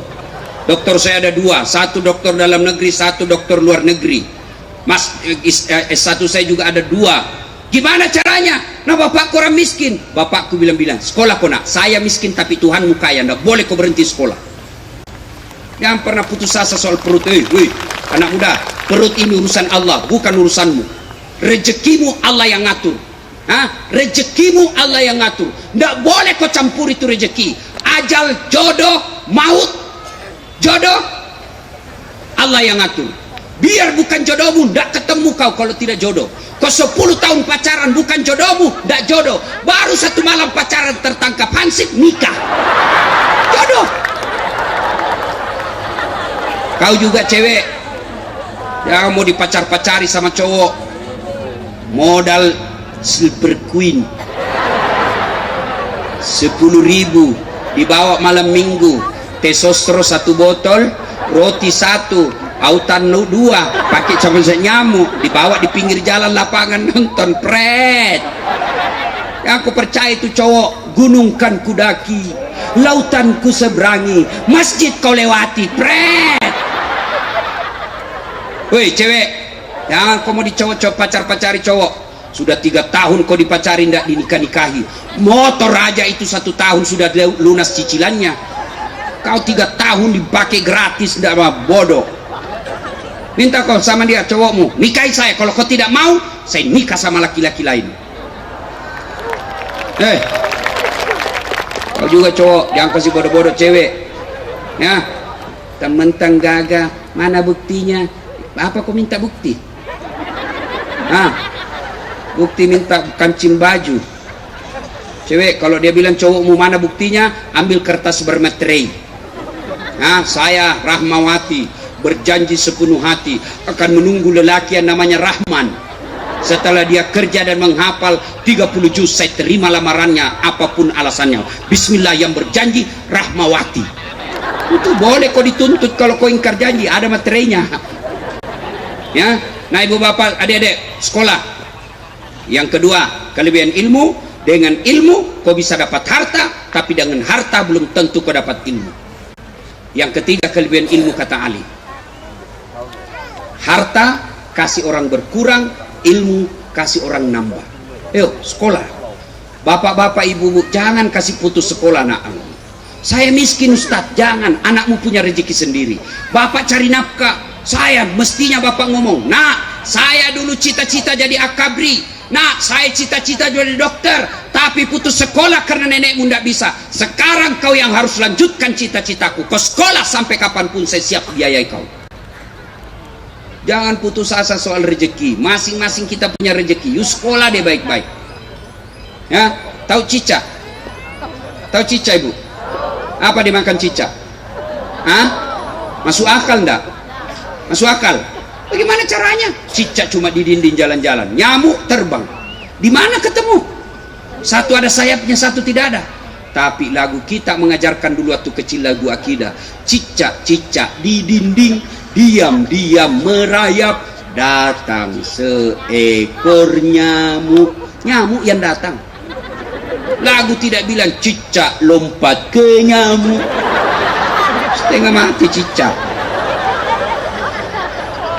Doktor saya ada dua, satu doktor dalam negeri, satu doktor luar negeri. S1 saya juga ada dua. Gimana caranya? Nah, bapakku orang miskin. Bapakku bilang, sekolah kau nak. Saya miskin tapi Tuhanmu kaya, ndak boleh kau berhenti sekolah. Jangan pernah putus asa soal perut. Anak muda, perut ini urusan Allah, bukan urusanmu. Rezekimu Allah yang ngatur. Rezekimu Allah yang ngatur. Ndak boleh kau campur itu rezeki. Ajal, jodoh, maut, jodoh Allah yang ngatur. Biar bukan jodohmu, ndak ketemu kau kalau tidak jodoh. Kau 10 tahun pacaran bukan jodohmu, ndak jodoh. Baru 1 malam pacaran tertangkap hansip, nikah. Jodoh. Kau juga cewek, jangan mau dipacar-pacari sama cowok modal Silver Queen 10.000 dibawa malam minggu, tesostro 1 botol, roti 1, autan 2, pakai cabang nyamuk, dibawa di pinggir jalan lapangan nonton, Pret. Yang aku percaya itu cowok, gunung kan kudaki, lautan ku seberangi, masjid kau lewati, Pret. Woi cewek, jangan kau mau dicowok-cowok, pacar-pacari cowok. Sudah 3 tahun kau dipacari, tidak dinikah-nikahi. Motor aja itu 1 tahun sudah lunas cicilannya. Kau 3 tahun dipakai gratis, tidak apa, bodoh. Minta kau sama dia, cowokmu, nikahi saya. Kalau kau tidak mau, saya nikah sama laki-laki lain. Kau juga cowok, jangan kasih bodoh-bodoh cewek. Ya, mentang gagah, mana buktinya? Apa kau minta bukti? Bukti minta kancing baju. Cewek, kalau dia bilang cowokmu mana buktinya, ambil kertas bermeterai. Saya Rahmawati berjanji sepenuh hati akan menunggu lelaki yang namanya Rahman. Setelah dia kerja dan menghafal 30 juz, saya terima lamarannya apapun alasannya. Bismillah, yang berjanji Rahmawati. Itu boleh kau dituntut kalau kau ingkar janji, ada materainya. Ya, nah ibu bapak, adik-adik sekolah. Yang kedua, kelebihan ilmu. Dengan ilmu kau bisa dapat harta, tapi dengan harta belum tentu kau dapat ilmu. Yang ketiga, kelebihan ilmu kata Ali, harta kasih orang berkurang, ilmu kasih orang nambah. Yuk sekolah. Bapak-bapak, ibu-ibu, jangan kasih putus sekolah nak. Saya miskin Ustadz, jangan. Anakmu punya rezeki sendiri. Bapak cari nafkah. Saya mestinya bapak ngomong, nak, saya dulu cita-cita jadi akabri, nak, saya cita-cita jadi dokter, tapi putus sekolah karena nenekmu tidak bisa. Sekarang kau yang harus lanjutkan cita-citaku. Kau sekolah sampai kapanpun, saya siap biayai kau. Jangan putus asa soal rezeki. Masing-masing kita punya rezeki. Yuk sekolah deh baik-baik. Ya, tahu cica? Tahu cica ibu? Apa dimakan cica? Masuk akal enggak? Masuk akal. Bagaimana caranya? Cicak cuma di dinding jalan-jalan, nyamuk terbang. Di mana ketemu? Satu ada sayapnya, satu tidak ada. Tapi lagu kita mengajarkan dulu waktu kecil lagu akidah. Cicak-cicak di dinding, diam-diam merayap, datang seekor nyamuk. Nyamuk yang datang. Lagu tidak bilang cicak lompat ke nyamuk. Setengah mati cicak.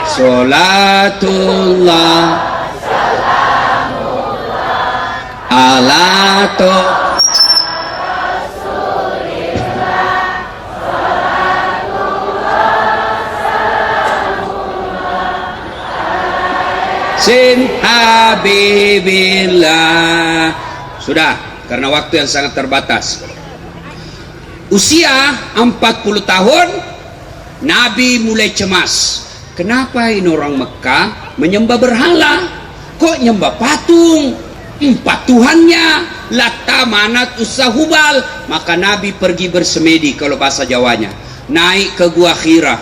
Salatullah ala Sin Habibillah. Sudah, karena waktu yang sangat terbatas. Usia 40 tahun Nabi mulai cemas. Kenapa ini orang Mekah menyembah berhala? Kok nyembah patung? Empat Tuhannya, Lata, Manat, Uzza, Hubal. Maka Nabi pergi bersemedi, kalau bahasa Jawanya, naik ke Gua Hira.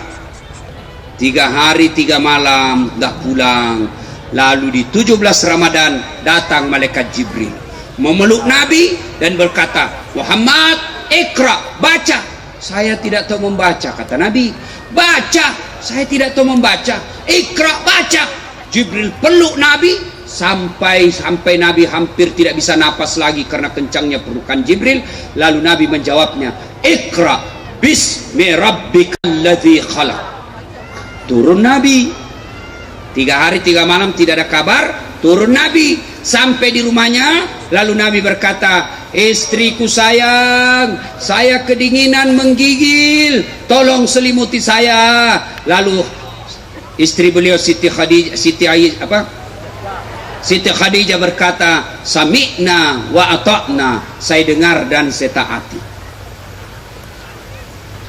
3 hari 3 malam dah pulang. Lalu di 17 Ramadan datang malaikat Jibril memeluk Nabi dan berkata, Muhammad, ikra, baca. Saya tidak tahu membaca, kata Nabi. Baca, saya tidak tahu membaca. Ikra, baca. Jibril peluk Nabi sampai Nabi hampir tidak bisa napas lagi karena kencangnya pelukan Jibril. Lalu Nabi menjawabnya, ikra bismi rabbikal ladzi khalaq. Turun Nabi. 3 hari 3 malam tidak ada kabar. Turun Nabi sampai di rumahnya. Lalu Nabi berkata, istriku sayang, saya kedinginan menggigil, tolong selimuti saya. Lalu istri beliau Siti Khadijah berkata, sami'na wa ata'na, saya dengar dan saya taati.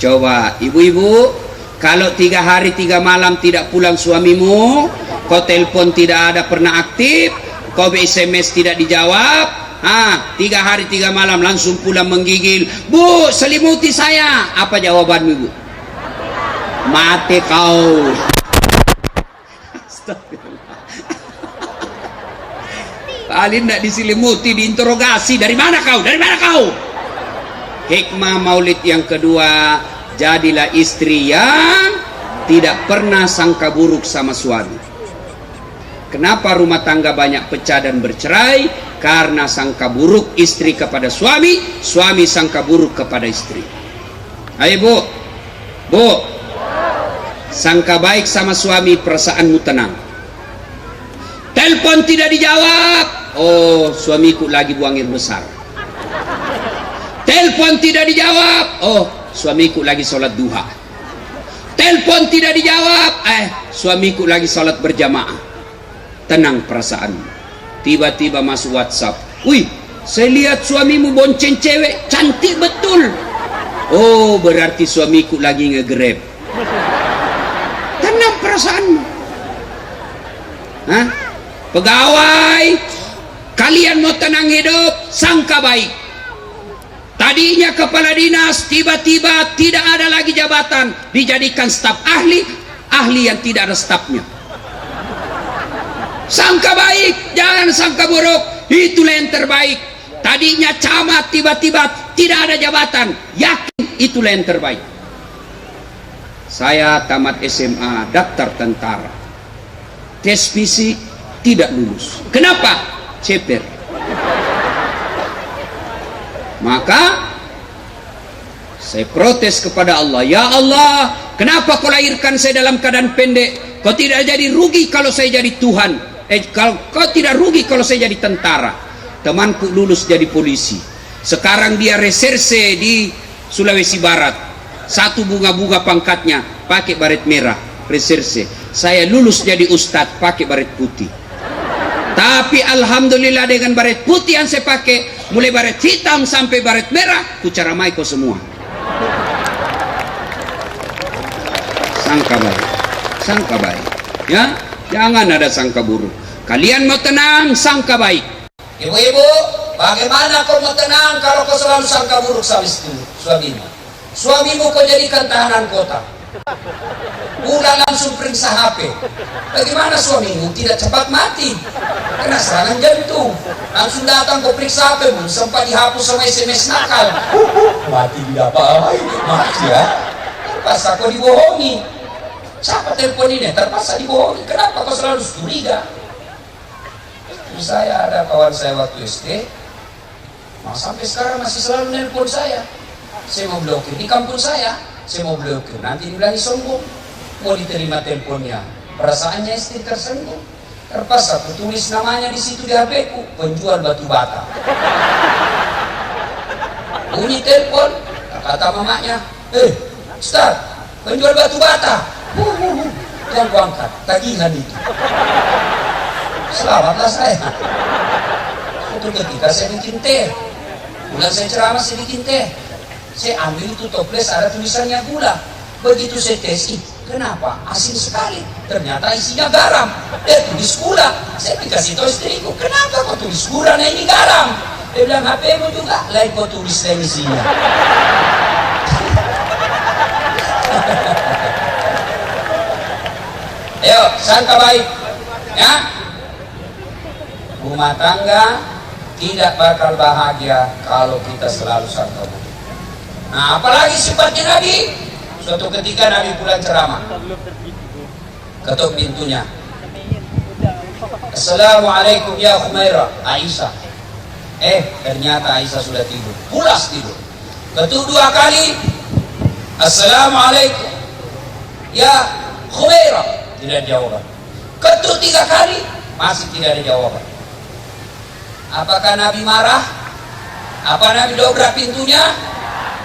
Coba ibu-ibu, kalau 3 hari 3 malam tidak pulang suamimu, kau telepon tidak ada pernah aktif, kau SMS tidak dijawab, 3 hari 3 malam langsung pulang menggigil, Bu, selimuti saya. Apa jawabanmu, Bu? Mati kau. Paling tidak diselimuti, diinterogasi. Dari mana kau? Dari mana kau? Hikmah maulid yang kedua, jadilah istri yang tidak pernah sangka buruk sama suami. Kenapa rumah tangga banyak pecah dan bercerai? Karena sangka buruk istri kepada suami, suami sangka buruk kepada istri. Ayo Bu, Bu, sangka baik sama suami, perasaanmu tenang. Telepon tidak dijawab, oh suamiku lagi buang air besar. Telepon tidak dijawab, oh suamiku lagi sholat duha. Telepon tidak dijawab, suamiku lagi sholat berjamaah. Tenang perasaanmu. Tiba-tiba masuk WhatsApp, wih, saya lihat suamimu bonceng cewek, cantik betul. Oh, berarti suamiku lagi nge-grab. Tenang perasaanmu. Pegawai, kalian mau tenang hidup, sangka baik. Tadinya kepala dinas, tiba-tiba tidak ada lagi jabatan, dijadikan staf ahli, ahli yang tidak ada stafnya. Sangka baik, jangan sangka buruk, itulah yang terbaik. Tadinya camat, tiba-tiba tidak ada jabatan, yakin itulah yang terbaik. Saya tamat SMA, daftar tentara, tes fisik tidak lulus. Kenapa? Ceper. Maka saya protes kepada Allah, ya Allah, kenapa kau lahirkan saya dalam keadaan pendek? Kau tidak jadi rugi kalau saya jadi Tuhan. Kau tidak rugi kalau saya jadi tentara. Temanku lulus jadi polisi, sekarang dia reserse di Sulawesi Barat. Satu bunga-bunga pangkatnya, pakai baret merah, reserse. Saya lulus jadi ustadz, pakai baret putih. Tapi alhamdulillah dengan baret putih yang saya pakai, mulai baret hitam sampai baret merah, ku caramai kau semua. Sangka baik, sangka baik, ya, jangan ada sangka buruk. Kalian mau tenang, sangka baik. Ibu-ibu, bagaimana kau mau tenang kalau kau selalu sangka buruk sama suamimu? Suamimu kau jadikan tahanan kota. Pulang langsung periksa HP. Bagaimana suamimu tidak cepat mati? Kena serangan jantung. Langsung datang ke periksa HP, sempat dihapus sama SMS nakal. Mati tidak apa-apa, mati ya. Terpaksa kau dibohongi. Siapa telepon ini? Terpaksa dibohongi. Kenapa kau selalu curiga? Saya ada kawan saya waktu SD, sampai sekarang masih selalu nelpon saya. Saya mau blokir di kampung saya mau blokir. Nanti dibilang sombong, mau diterima teleponnya. Perasaannya istri tersinggung. Terpaksa aku tulis namanya di situ di HP ku, penjual batu bata. Bunyi telepon, kata mamanya, Ustaz, penjual batu bata. Tuan ku angkat, tagihan itu. Selamatlah saya. Itu ketika saya bikin teh, bulan saya ceramah saya bikin teh, saya ambil itu toples ada tulisannya gula. Begitu saya tes, kenapa asin sekali? Ternyata isinya garam. Dia tulis gula. Saya dikasih tahu istriku, kenapa kau tulis gula? Nah ini garam. Dia bilang HP-mu juga, lain kau tulis lain isinya. Ayo, sangka baik, ya. Rumah tangga tidak bakal bahagia kalau kita selalu sangka baik. Nah, apalagi sifatnya Nabi. Suatu ketika Nabi pulang ceramah, ketuk pintunya. Assalamualaikum ya Humairah, Aisyah. Ternyata Aisyah sudah tidur, pulas tidur. Ketuk 2 kali. Assalamualaikum ya Humairah, tidak ada jawaban. Ketuk 3 kali, masih tidak ada jawaban. Apakah Nabi marah? Apa Nabi dobrak pintunya?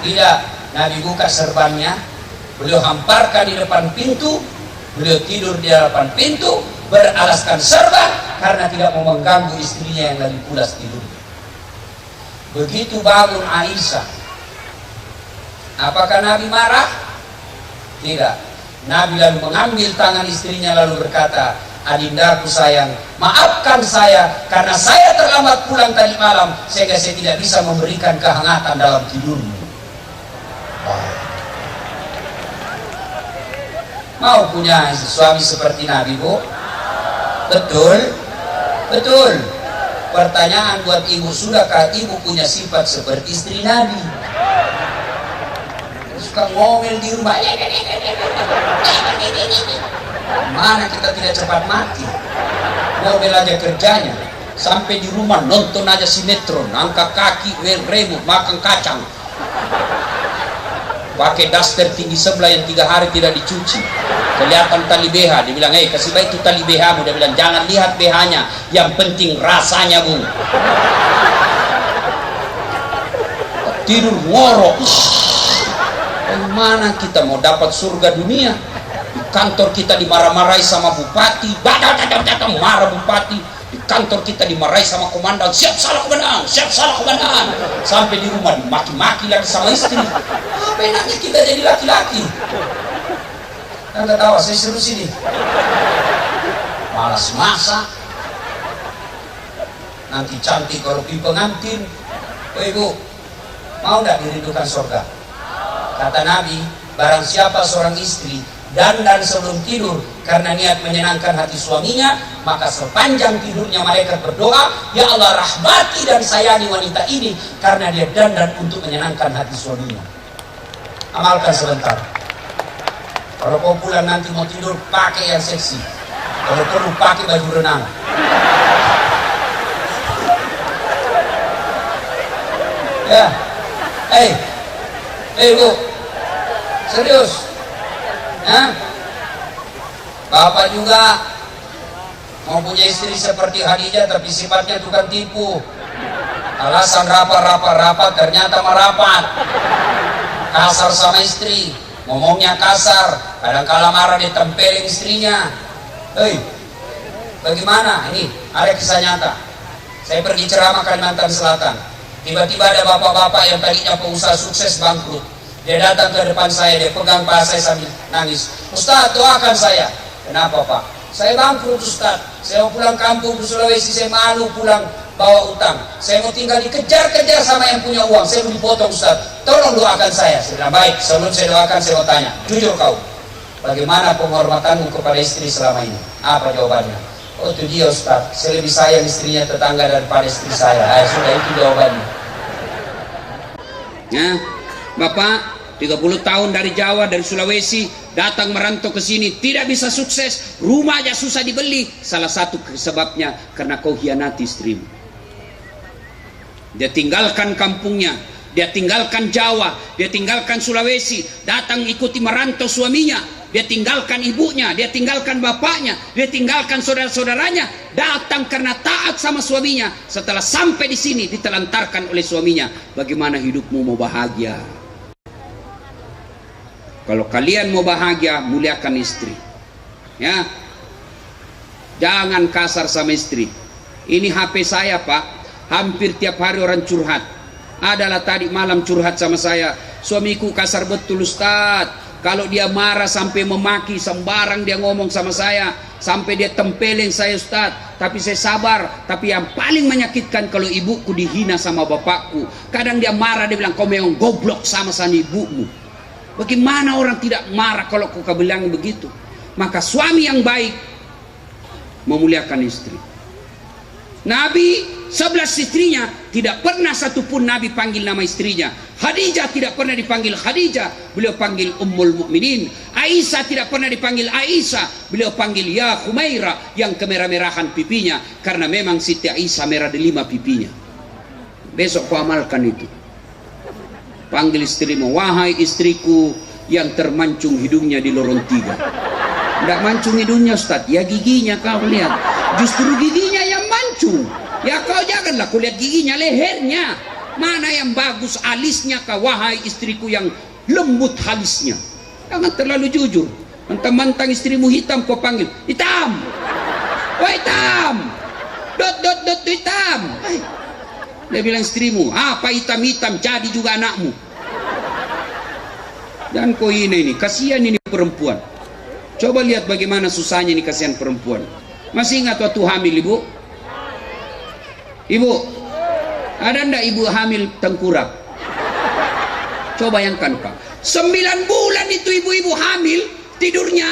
Tidak. Nabi buka serbannya, beliau hamparkan di depan pintu, beliau tidur di depan pintu, beralaskan serban karena tidak mau mengganggu istrinya yang lagi pulas tidur. Begitu bangun Aisyah, apakah Nabi marah? Tidak. Nabi lalu mengambil tangan istrinya lalu berkata, adindaku sayang, maafkan saya karena saya terlambat pulang tadi malam sehingga saya tidak bisa memberikan kehangatan dalam tidurmu. Mau punya suami seperti Nabi, Bu? Betul? Betul. Pertanyaan buat ibu, sudahkah ibu punya sifat seperti istri Nabi? Suka ngomel di rumah, mana kita tidak cepat mati. Ngomel aja kerjanya. Sampai di rumah nonton aja sinetron, angkat kaki, remote, makan kacang, pakai daster tinggi sebelah yang 3 hari tidak dicuci, kelihatan tali BH. Dia bilang, kasih baik itu tali BH-mu. Dia bilang, jangan lihat BH-nya, yang penting rasanya, Bu. Tidur ngorok. Mana kita mau dapat surga dunia? Di kantor kita dimarah-marahi sama bupati, marah bupati. Di kantor kita dimarahi sama komandan, siap salah komandan, siap salah komandan. Sampai di rumah dimaki-maki lagi sama istri. Apa enaknya kita jadi laki-laki? Anda tahu saya seru sini, malas masak, nanti cantik kalau pergi pengantin. Ibu, mau tidak dirindukan surga? Kata Nabi, barang siapa seorang istri dandan sebelum tidur karena niat menyenangkan hati suaminya, maka sepanjang tidurnya malaikat berdoa, ya Allah rahmati dan sayangi wanita ini karena dia dandan untuk menyenangkan hati suaminya. Amalkan sebentar. Kalau kau pulang nanti mau tidur, pakai yang seksi. Kalau perlu pakai baju renang. Ya, Bu, serius. Bapak juga mau punya istri seperti Khadijah, tapi sifatnya tukang tipu. Alasan rapat, ternyata merapat. Kasar sama istri, ngomongnya kasar, kadang-kala marah ditempelin istrinya. Bagaimana? Ini ada kisah nyata. Saya pergi ceramah Kalimantan Selatan. Tiba-tiba ada bapak-bapak yang tadinya pengusaha sukses bangkrut. Dia datang ke depan saya, dia pegang paha saya sambil nangis. Ustaz, doakan saya. Kenapa, Pak? Saya bangkrut, Ustaz. Saya mau pulang kampung ke Sulawesi, saya malu pulang bawa utang. Saya mau tinggal dikejar-kejar sama yang punya uang. Saya mau dipotong, Ustaz. Tolong doakan saya. Saya bilang, baik. Sebelum saya doakan, saya mau tanya. Jujur kau, bagaimana penghormatanmu kepada istri selama ini? Apa jawabannya? Oh itu dia Ustaz, saya lebih sayang istrinya tetangga daripada istri saya. Sudah itu jawabannya. Ya, Bapak 30 tahun dari Jawa, dari Sulawesi, datang merantau ke sini, tidak bisa sukses, rumah aja susah dibeli. Salah satu sebabnya karena kau hianati istrimu. Dia tinggalkan kampungnya, dia tinggalkan Jawa, dia tinggalkan Sulawesi, datang ikuti merantau suaminya. Dia tinggalkan ibunya, dia tinggalkan bapaknya, dia tinggalkan saudara-saudaranya, datang karena taat sama suaminya. Setelah sampai di sini ditelantarkan oleh suaminya. Bagaimana hidupmu mau bahagia? Kalau kalian mau bahagia, muliakan istri. Ya. Jangan kasar sama istri. Ini HP saya, Pak. Hampir tiap hari orang curhat. Adalah tadi malam curhat sama saya. Suamiku kasar betul Ustaz. Kalau dia marah sampai memaki, sembarang dia ngomong sama saya, sampai dia tempelin saya Ustaz. Tapi saya sabar. Tapi yang paling menyakitkan kalau ibuku dihina sama bapakku. Kadang dia marah, dia bilang kau memang goblok sama ibumu. Bagaimana orang tidak marah kalau kau bilang begitu? Maka suami yang baik memuliakan istri. Nabi 11 istrinya, tidak pernah satupun Nabi panggil nama istrinya. Khadijah tidak pernah dipanggil Khadijah, beliau panggil Ummul Mukminin. Aisyah tidak pernah dipanggil Aisyah, beliau panggil Ya Humaira, yang kemerah-merahan pipinya, karena memang Siti Aisyah merah delima pipinya. Besok kau amalkan itu. Panggil istrimu, wahai istriku yang termancung hidungnya di lorong 3. Tidak mancung hidungnya Ustaz, ya giginya kau lihat. Justru giginya yang mancung. Ya kau janganlah kau lihat giginya, lehernya. Mana yang bagus alisnya kau, wahai istriku yang lembut halisnya. Jangan terlalu jujur. Mentang-mentang istrimu hitam kau panggil, hitam. Wah hitam. Dot dot dot hitam. Dia bilang istrimu, apa hitam-hitam jadi juga anakmu. Dan kau ini kasihan ini perempuan. Coba lihat bagaimana susahnya ini kasihan perempuan. Masih ingat waktu hamil ibu? Ibu, ada ndak ibu hamil tengkurap? Coba bayangkan Pak, 9 bulan itu ibu-ibu hamil, tidurnya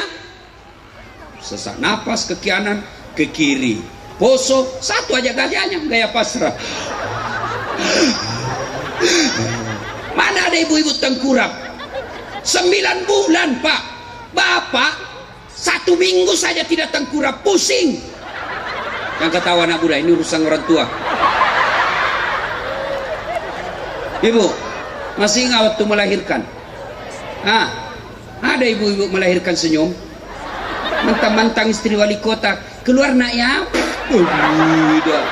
sesak napas ke kanan, ke kiri, poso, satu aja gayanya, gaya pasrah. Mana ada ibu-ibu tengkurap? 9 bulan Pak. Bapak 1 minggu saja tidak tengkurap, pusing. Yang ketawa anak muda, ini urusan orang tua. Ibu, masih ingat waktu melahirkan? Ada ibu-ibu melahirkan senyum. Mentang-mentang istri wali kota, keluar nak ya. Tidak.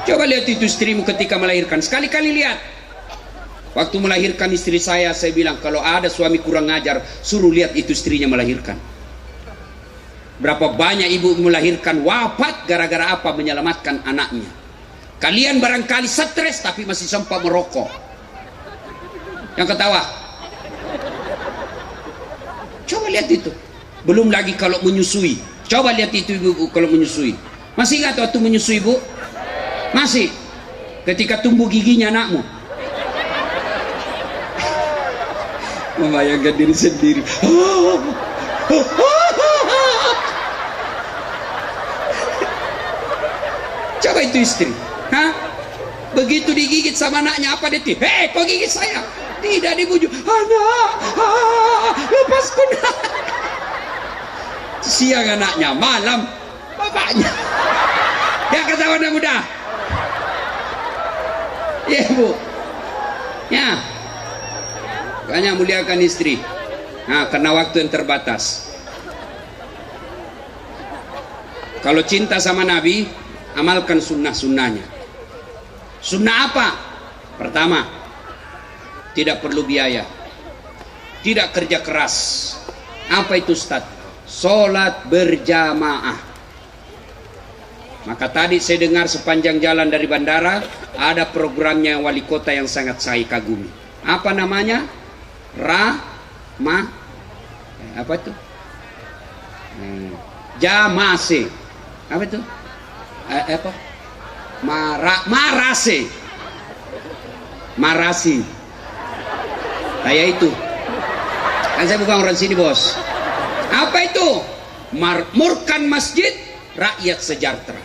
Coba lihat itu istrimu ketika melahirkan. Sekali-kali lihat. Waktu melahirkan istri saya bilang kalau ada suami kurang ajar, suruh lihat itu istrinya melahirkan. Berapa banyak ibu melahirkan wafat gara-gara apa? Menyelamatkan anaknya. Kalian barangkali stres tapi masih sempat merokok. Yang ketawa. Coba lihat itu. Belum lagi kalau menyusui. Coba lihat itu ibu kalau menyusui. Masih ingat waktu menyusui ibu? Masih. Ketika tumbuh giginya anakmu. Membayangkan diri sendiri. Coba itu istri. Begitu digigit sama anaknya apa dia? Hei, kok gigit saya? Tidak, dibujuk. Anak, lepasku nak. Siang anaknya, malam bapaknya. Ya ketawa anak muda. Ya bu. Ya. Makanya muliakan istri. Karena waktu yang terbatas. Kalau cinta sama Nabi, amalkan sunnah-sunnahnya. Sunnah apa? Pertama, tidak perlu biaya, tidak kerja keras. Apa itu Ustaz? Sholat berjamaah. Maka tadi saya dengar sepanjang jalan dari bandara ada programnya wali kota yang sangat saya kagumi. Apa namanya? Apa itu? Jamase. Apa itu? Apa? Marasi. Kayak itu. Kan saya bukan orang sini, bos. Apa itu? Makmurkan masjid, rakyat sejahtera.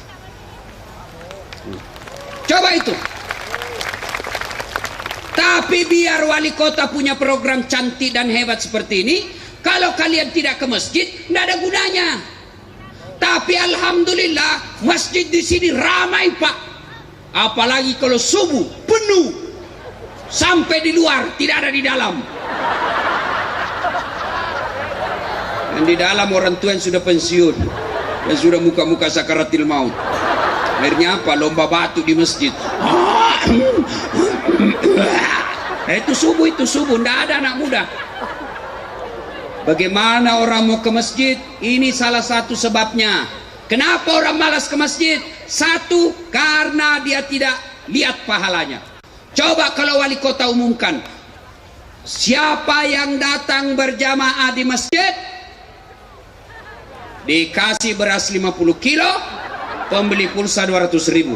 Coba itu. Tapi biar wali kota punya program cantik dan hebat seperti ini, kalau kalian tidak ke masjid, tidak ada gunanya. Tapi alhamdulillah masjid di sini ramai, Pak. Apalagi kalau subuh penuh sampai di luar, tidak ada di dalam. Dan di dalam orang tua yang sudah pensiun, yang sudah muka-muka sakaratil maut. Akhirnya apa? Lomba batu di masjid. Itu subuh, tidak ada anak muda. Bagaimana orang mau ke masjid? Ini salah satu sebabnya. Kenapa orang malas ke masjid? Satu, karena dia tidak lihat pahalanya. Coba kalau wali kota umumkan, siapa yang datang berjamaah di masjid dikasih beras 50 kilo, pembeli pulsa 200.000.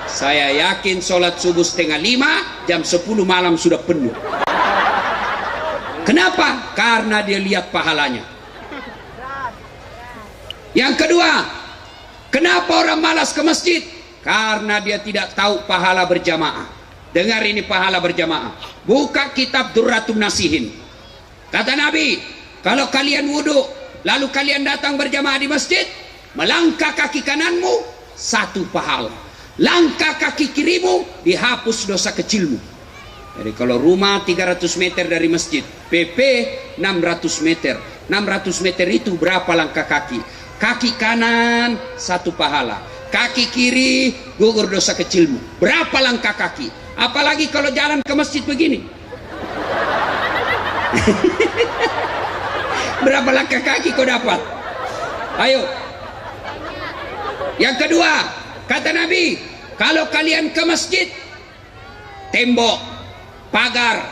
Saya yakin sholat subuh 4:30, jam 10 malam sudah penuh. Kenapa? Karena dia lihat pahalanya. Yang kedua, kenapa orang malas ke masjid? Karena dia tidak tahu pahala berjamaah. Dengar ini pahala berjamaah. Buka kitab Durratun Nasihin. Kata Nabi, kalau kalian wudhu, lalu kalian datang berjamaah di masjid, melangkah kaki kananmu, 1 pahala. Langkah kaki kirimu, dihapus dosa kecilmu. Jadi kalau rumah 300 meter dari masjid, PP 600 meter. 600 meter itu berapa langkah kaki? Kaki kanan 1 pahala, kaki kiri gugur dosa kecilmu. Berapa langkah kaki? Apalagi kalau jalan ke masjid begini. Berapa langkah kaki kau dapat? Ayo. Yang kedua, kata Nabi, kalau kalian ke masjid, tembok, pagar,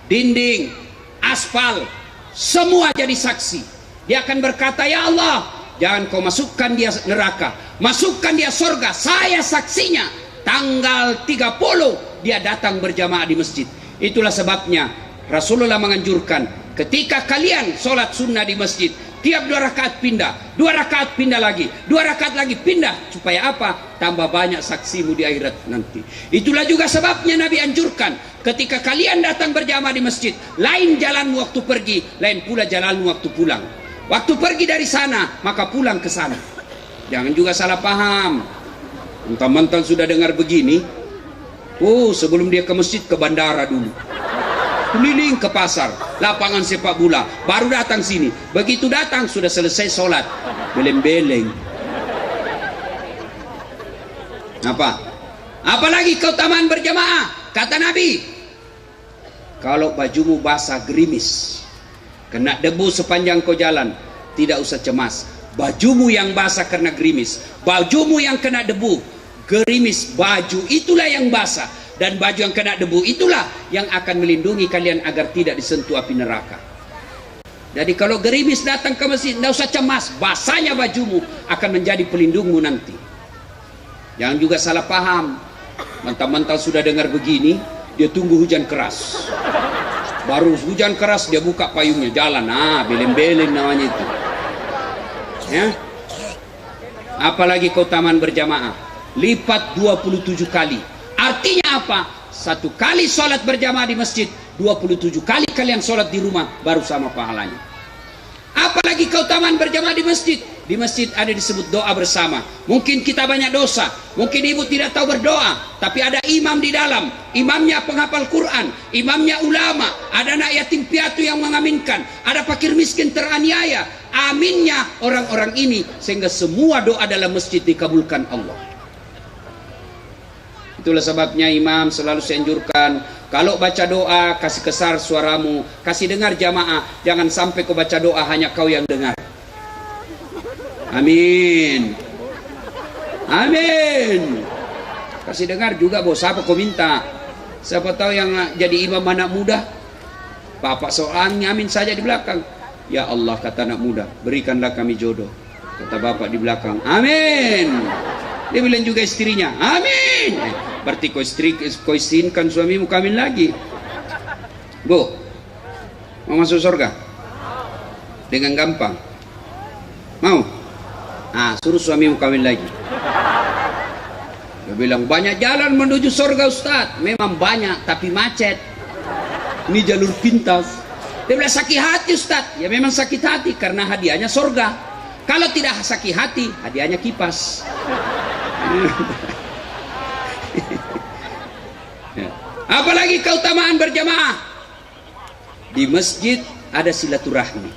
dinding, aspal, semua jadi saksi. Dia akan berkata, ya Allah, jangan kau masukkan dia neraka, masukkan dia surga. Saya saksinya. Tanggal 30 dia datang berjamaah di masjid. Itulah sebabnya Rasulullah menganjurkan, ketika kalian sholat sunnah di masjid, tiap 2 rakaat pindah, 2 rakaat pindah lagi, 2 rakaat lagi pindah. Supaya apa? Tambah banyak saksimu di akhirat nanti. Itulah juga sebabnya Nabi anjurkan, ketika kalian datang berjamaah di masjid, lain jalanmu waktu pergi, lain pula jalanmu waktu pulang. Waktu pergi dari sana, maka pulang ke sana. Jangan juga salah paham. Mentang-mentang sudah dengar begini, sebelum dia ke masjid, ke bandara dulu, keliling ke pasar, lapangan sepak bola, baru datang sini. Begitu datang sudah selesai sholat, beleng-beleng. Apalagi keutamaan berjamaah? Kata Nabi, kalau bajumu basah gerimis, kena debu sepanjang kau jalan, tidak usah cemas. Bajumu yang basah karena gerimis, bajumu yang kena debu, gerimis, baju itulah yang basah, dan baju yang kena debu itulah yang akan melindungi kalian agar tidak disentuh api neraka. Jadi kalau gerimis datang ke masjid, tidak usah cemas, basahnya bajumu akan menjadi pelindungmu nanti. Jangan juga salah paham, mentang-mentang sudah dengar begini, dia tunggu hujan keras, baru hujan keras dia buka payungnya jalan. Beleng-beleng namanya itu ya. Apalagi keutamaan berjamaah, lipat 27 kali. Artinya apa? 1 kali sholat berjamaah di masjid, 27 kali kalian sholat di rumah, baru sama pahalanya. Apalagi keutamaan berjamaah di masjid. Di masjid ada disebut doa bersama. Mungkin kita banyak dosa, mungkin ibu tidak tahu berdoa, tapi ada imam di dalam. Imamnya penghafal Quran, imamnya ulama, ada anak yatim piatu yang mengaminkan, ada fakir miskin teraniaya, aminnya orang-orang ini, sehingga semua doa dalam masjid dikabulkan Allah. Itulah sebabnya imam selalu saya anjurkan, kalau baca doa kasih kesar suaramu, kasih dengar jamaah, jangan sampai kau baca doa hanya kau yang dengar. Amin, amin. Kasih dengar juga bos, apa kau minta? Siapa tahu yang jadi imam anak muda, bapak soalnya amin saja di belakang. Ya Allah, kata anak muda, berikanlah kami jodoh. Kata bapak di belakang, amin. Dia bilang juga istrinya, amin. Berarti kau izinkan suamimu kawin lagi. Bu, Mau masuk surga? Dengan gampang. Mau? Ah, suruh suamimu kawin lagi. Dia bilang, banyak jalan menuju surga Ustaz. Memang banyak, tapi macet. Ini jalur pintas. Dia bilang, sakit hati Ustaz. Ya memang sakit hati, karena hadiahnya surga. Kalau tidak sakit hati, hadiahnya kipas. Apalagi keutamaan berjamaah. Di masjid ada silaturahmi.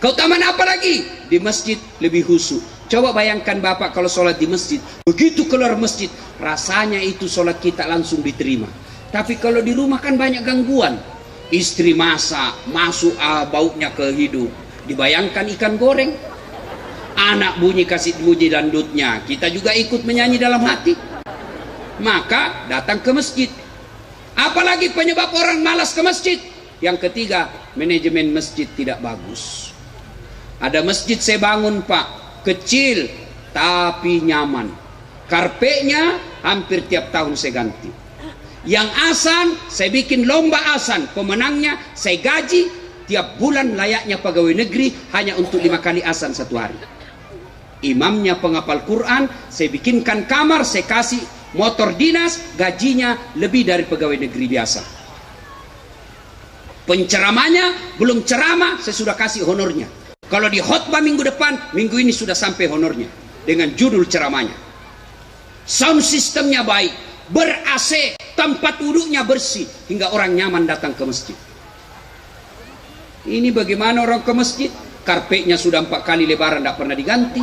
Keutamaan apa lagi? Di masjid lebih khusyuk. Coba bayangkan Bapak kalau sholat di masjid, begitu keluar masjid, rasanya itu sholat kita langsung diterima. Tapi kalau di rumah kan banyak gangguan. Istri masak, masuk baunya ke hidung. Dibayangkan ikan goreng. Anak bunyi kasih bunyi dandutnya, kita juga ikut menyanyi dalam hati. Maka datang ke masjid. Apalagi penyebab orang malas ke masjid? Yang ketiga, manajemen masjid tidak bagus. Ada masjid saya bangun Pak, kecil tapi nyaman. Karpetnya hampir tiap tahun saya ganti. Yang asan, saya bikin lomba asan. Pemenangnya saya gaji tiap bulan layaknya pegawai negeri, hanya untuk 5 kali asan satu hari. Imamnya penghafal Quran, saya bikinkan kamar, saya kasih motor dinas, gajinya lebih dari pegawai negeri biasa. Penceramanya belum ceramah, saya sudah kasih honornya. Kalau di khotbah minggu depan, minggu ini sudah sampai honornya dengan judul ceramahnya. Sound sistemnya baik, ber-AC, tempat duduknya bersih, hingga orang nyaman datang ke masjid. Ini bagaimana orang ke masjid? Karpetnya sudah 4 kali lebaran, tidak pernah diganti.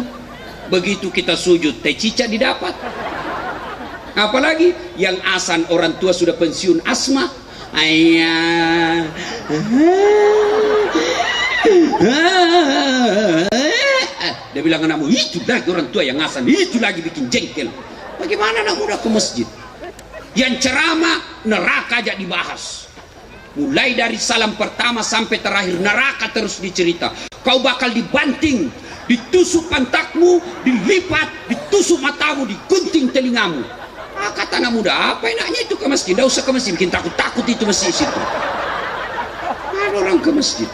Begitu kita sujud, teh cicak didapat. Apalagi yang asan orang tua sudah pensiun asma. Ayah. Dia bilang anakmu, itu lagi orang tua yang asan, itu lagi bikin jengkel. Bagaimana anak muda ke masjid? Yang ceramah neraka aja dibahas. Mulai dari salam pertama sampai terakhir neraka terus dicerita. Kau bakal dibanting, ditusuk pantatmu, dilipat, ditusuk matamu, digunting telingamu. Kata anak muda, apa enaknya itu ke masjid? Tidak usah ke masjid, bikin takut-takut itu masjid situ. Ada orang ke masjid.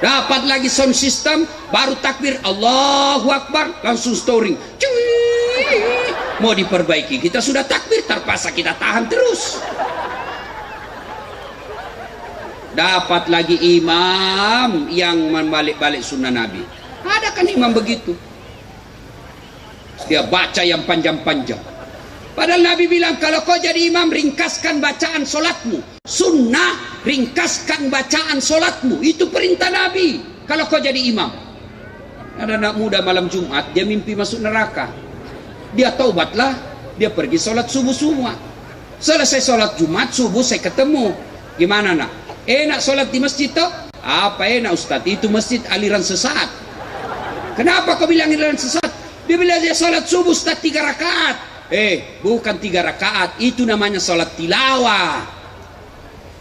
Dapat lagi sound system, baru takbir Allahu Akbar, langsung storing. Mau diperbaiki, kita sudah takbir, terpaksa kita tahan terus. Dapat lagi imam yang membalik-balik sunnah Nabi. Ada kan imam begitu? Dia baca yang panjang-panjang. Padahal Nabi bilang, kalau kau jadi imam, ringkaskan bacaan solatmu. Sunnah, ringkaskan bacaan solatmu. Itu perintah Nabi. Kalau kau jadi imam. Ada anak muda malam Jumat, dia mimpi masuk neraka. Dia taubatlah, dia pergi solat subuh semua. Selesai solat Jumat, subuh saya ketemu. Gimana nak? Enak solat di masjid toh? Apa enak Ustaz? Itu masjid aliran sesat. Kenapa kau bilang aliran sesat? Dia bilang dia solat subuh Ustaz 3 rakaat. Bukan 3 rakaat, itu namanya sholat tilawah.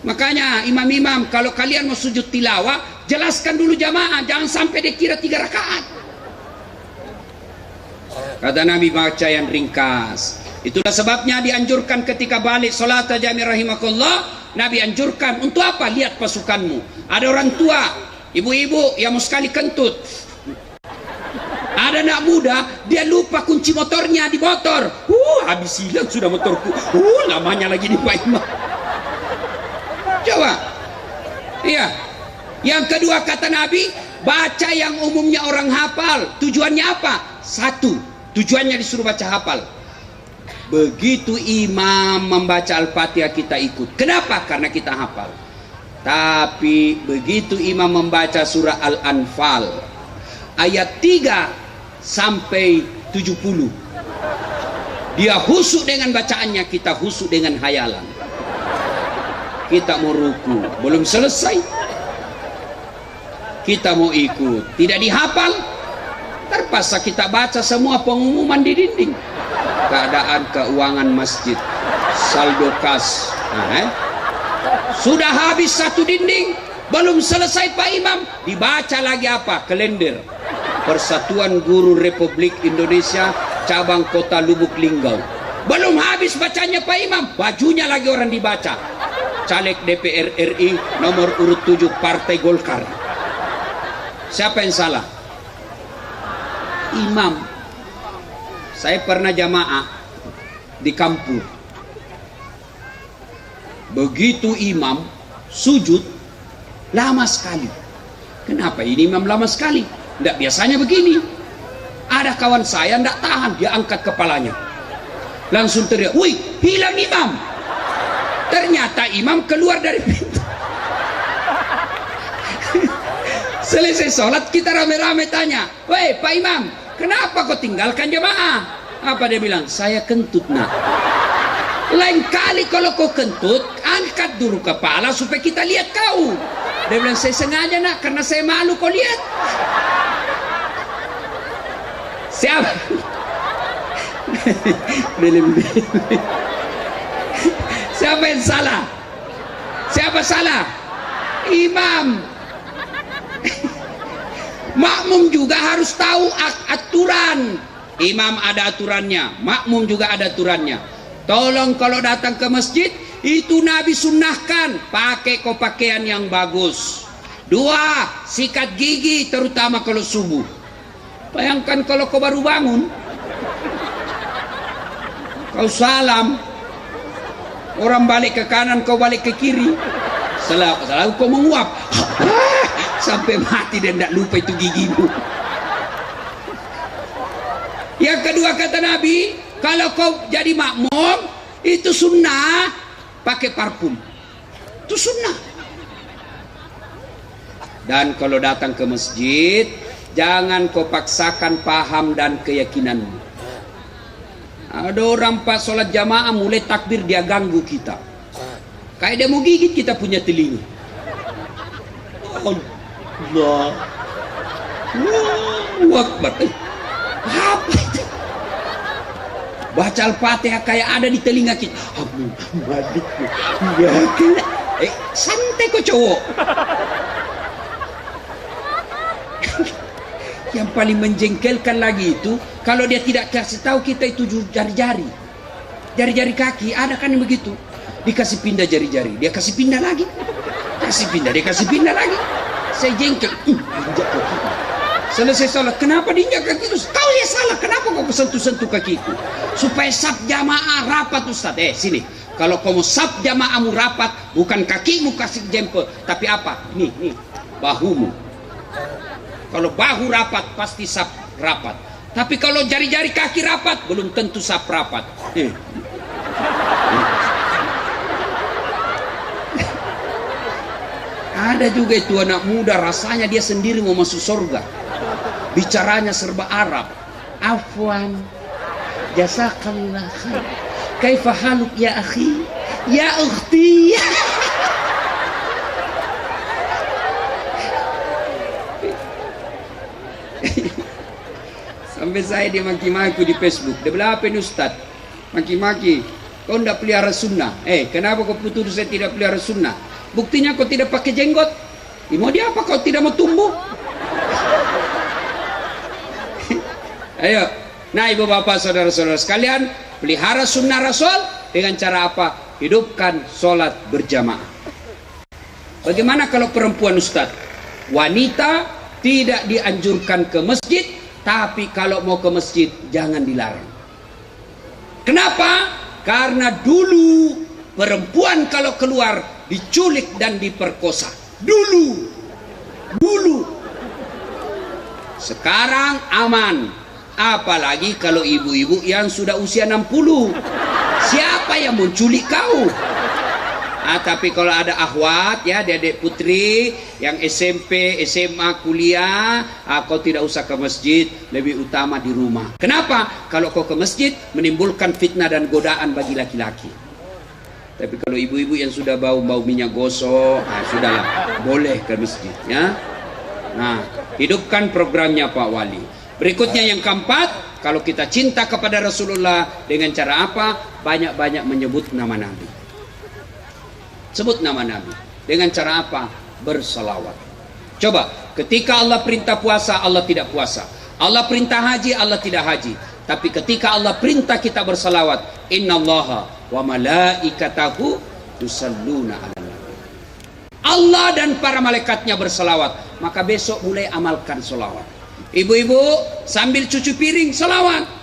Makanya imam-imam, kalau kalian mau sujud tilawah, jelaskan dulu jamaah, jangan sampai dikira 3 rakaat. Kata Nabi, baca yang ringkas. Itulah sebabnya dianjurkan ketika balik sholat jami rahimakumullah, Nabi anjurkan untuk apa? Lihat pasukanmu. Ada orang tua, ibu-ibu yang mau sekali kentut. Ada anak muda, dia lupa kunci motornya di motor. Habis hilang sudah motorku. Lamanya lagi di Pak Imam. Coba. Iya. Yang kedua kata Nabi, baca yang umumnya orang hafal. Tujuannya apa? 1. Tujuannya disuruh baca hafal. Begitu imam membaca Al-Fatihah kita ikut. Kenapa? Karena kita hafal. Tapi begitu imam membaca surah Al-Anfal ayat 3 sampai 70, dia khusyuk dengan bacaannya, kita khusyuk dengan hayalan. Kita mau ruku, belum selesai, kita mau ikut, tidak dihafal, terpaksa kita baca semua pengumuman di dinding. Keadaan keuangan masjid, saldo kas. Sudah habis 1 dinding, belum selesai Pak Imam, dibaca lagi apa? Kalender Persatuan Guru Republik Indonesia cabang Kota Lubuk Linggau. Belum habis bacanya Pak Imam, bajunya lagi orang dibaca. caleg DPR RI nomor urut 7 Partai Golkar. Siapa yang salah? Imam. Saya pernah jamaah di kampung. Begitu imam sujud lama sekali. Kenapa ini imam lama sekali? Tidak biasanya begini. Ada kawan saya tidak tahan, dia angkat kepalanya. Langsung teriak, "Wih, hilang imam!" Ternyata imam keluar dari pintu. Selesai sholat kita rame-rame tanya, "Weh Pak Imam, kenapa kau tinggalkan jemaah?" Apa dia bilang? "Saya kentut nak." Lain kali kalau kau kentut, angkat dulu kepala supaya kita lihat kau. Dia bilang, "Saya sengaja nak, karena saya malu kau lihat." Siapa? Siapa yang salah? Siapa salah? Imam. Makmum juga harus tahu aturan. Imam ada aturannya, makmum juga ada aturannya. Tolong kalau datang ke masjid, itu Nabi sunnahkan, pakai kau pakaian yang bagus. 2, sikat gigi terutama kalau subuh. Bayangkan kalau kau baru bangun, kau salam, orang balik ke kanan, kau balik ke kiri, selalu kau menguap sampai mati dan tidak lupa itu gigimu. Yang kedua kata Nabi, kalau kau jadi makmum, itu sunnah pakai parfum, itu sunnah. Dan kalau datang ke masjid, jangan kau paksakan paham dan keyakinanmu. Ada orang pas sholat jamaah mulai takbir, dia ganggu kita, kayak dia mau gigit kita punya telinga. Allah Akbar. Apa itu? Baca Al-Fatihah kayak ada di telinga kita. Santai kok cowok. Yang paling menjengkelkan lagi itu, kalau dia tidak kasih tahu kita itu jari-jari kaki, ada kan yang begitu. Dikasih pindah jari-jari, dia kasih pindah lagi. Kasih pindah, dia kasih pindah lagi. Saya jengkel. Selesai sholat, kenapa diinjak kaki itu? Kau ya salah, kenapa kau sentuh-sentuh kakiku? Supaya saf jamaah rapat, Ustaz. Sini, kalau kau mau saf jamaahmu rapat, bukan kakimu kasih jempol, tapi apa? Nih, bahumu. Kalau bahu rapat, pasti saf rapat. Tapi kalau jari-jari kaki rapat, belum tentu saf rapat. Ada juga itu anak muda, rasanya dia sendiri mau masuk surga. Bicaranya serba Arab. Afwan, jazakallah khair. Kaifa haluk ya akhi? Ya ukhti. Sampai saya dia maki-maki di Facebook. Dia bilang, "Apa ini Ustaz? Maki-maki, kau tidak pelihara sunnah." Kenapa kau tuduh saya tidak pelihara sunnah? Buktinya kau tidak pakai jenggot. Mau dia apa kau tidak mau tumbuh? Ayo, nah ibu bapak saudara-saudara sekalian, pelihara sunnah Rasul dengan cara apa? Hidupkan sholat berjamaah. Bagaimana kalau perempuan Ustaz? Wanita tidak dianjurkan ke masjid, tapi kalau mau ke masjid jangan dilarang. Kenapa? Karena dulu perempuan kalau keluar diculik dan diperkosa. Dulu. Sekarang aman. Apalagi kalau ibu-ibu yang sudah usia 60. Siapa yang menculik kau? Tapi kalau ada akhwat ya, adik putri yang SMP, SMA, kuliah, kau tidak usah ke masjid, lebih utama di rumah. Kenapa? Kalau kau ke masjid menimbulkan fitnah dan godaan bagi laki-laki. Tapi kalau ibu-ibu yang sudah bau minyak gosok, sudahlah, boleh ke masjid ya. Nah, hidupkan programnya Pak Wali. Berikutnya yang keempat, kalau kita cinta kepada Rasulullah dengan cara apa? Banyak-banyak menyebut nama Nabi. Sebut nama Nabi. Dengan cara apa? Berselawat. Coba, ketika Allah perintah puasa, Allah tidak puasa. Allah perintah haji, Allah tidak haji. Tapi ketika Allah perintah kita berselawat, innallaha wa malaikatahu yusalluna 'alan Allah dan para malaikatnya berselawat. Maka besok mulai amalkan selawat. Ibu-ibu sambil cuci piring selawat.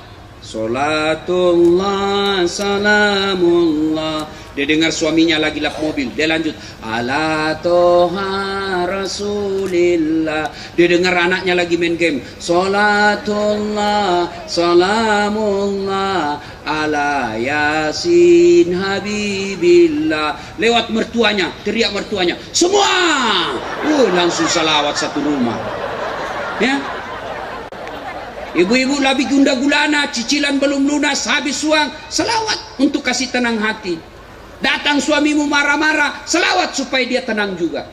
Salatullah salamullah. Dia dengar suaminya lagi lap mobil, dia lanjut ala toha rasulillah. Dia dengar anaknya lagi main game, salatullah salamullah ala yasin habibillah. Lewat mertuanya, teriak mertuanya, semua langsung salawat satu rumah. Ya, ibu-ibu lagi gunda gulana, cicilan belum lunas, habis uang, selawat untuk kasih tenang hati. Datang suamimu marah-marah, selawat supaya dia tenang juga.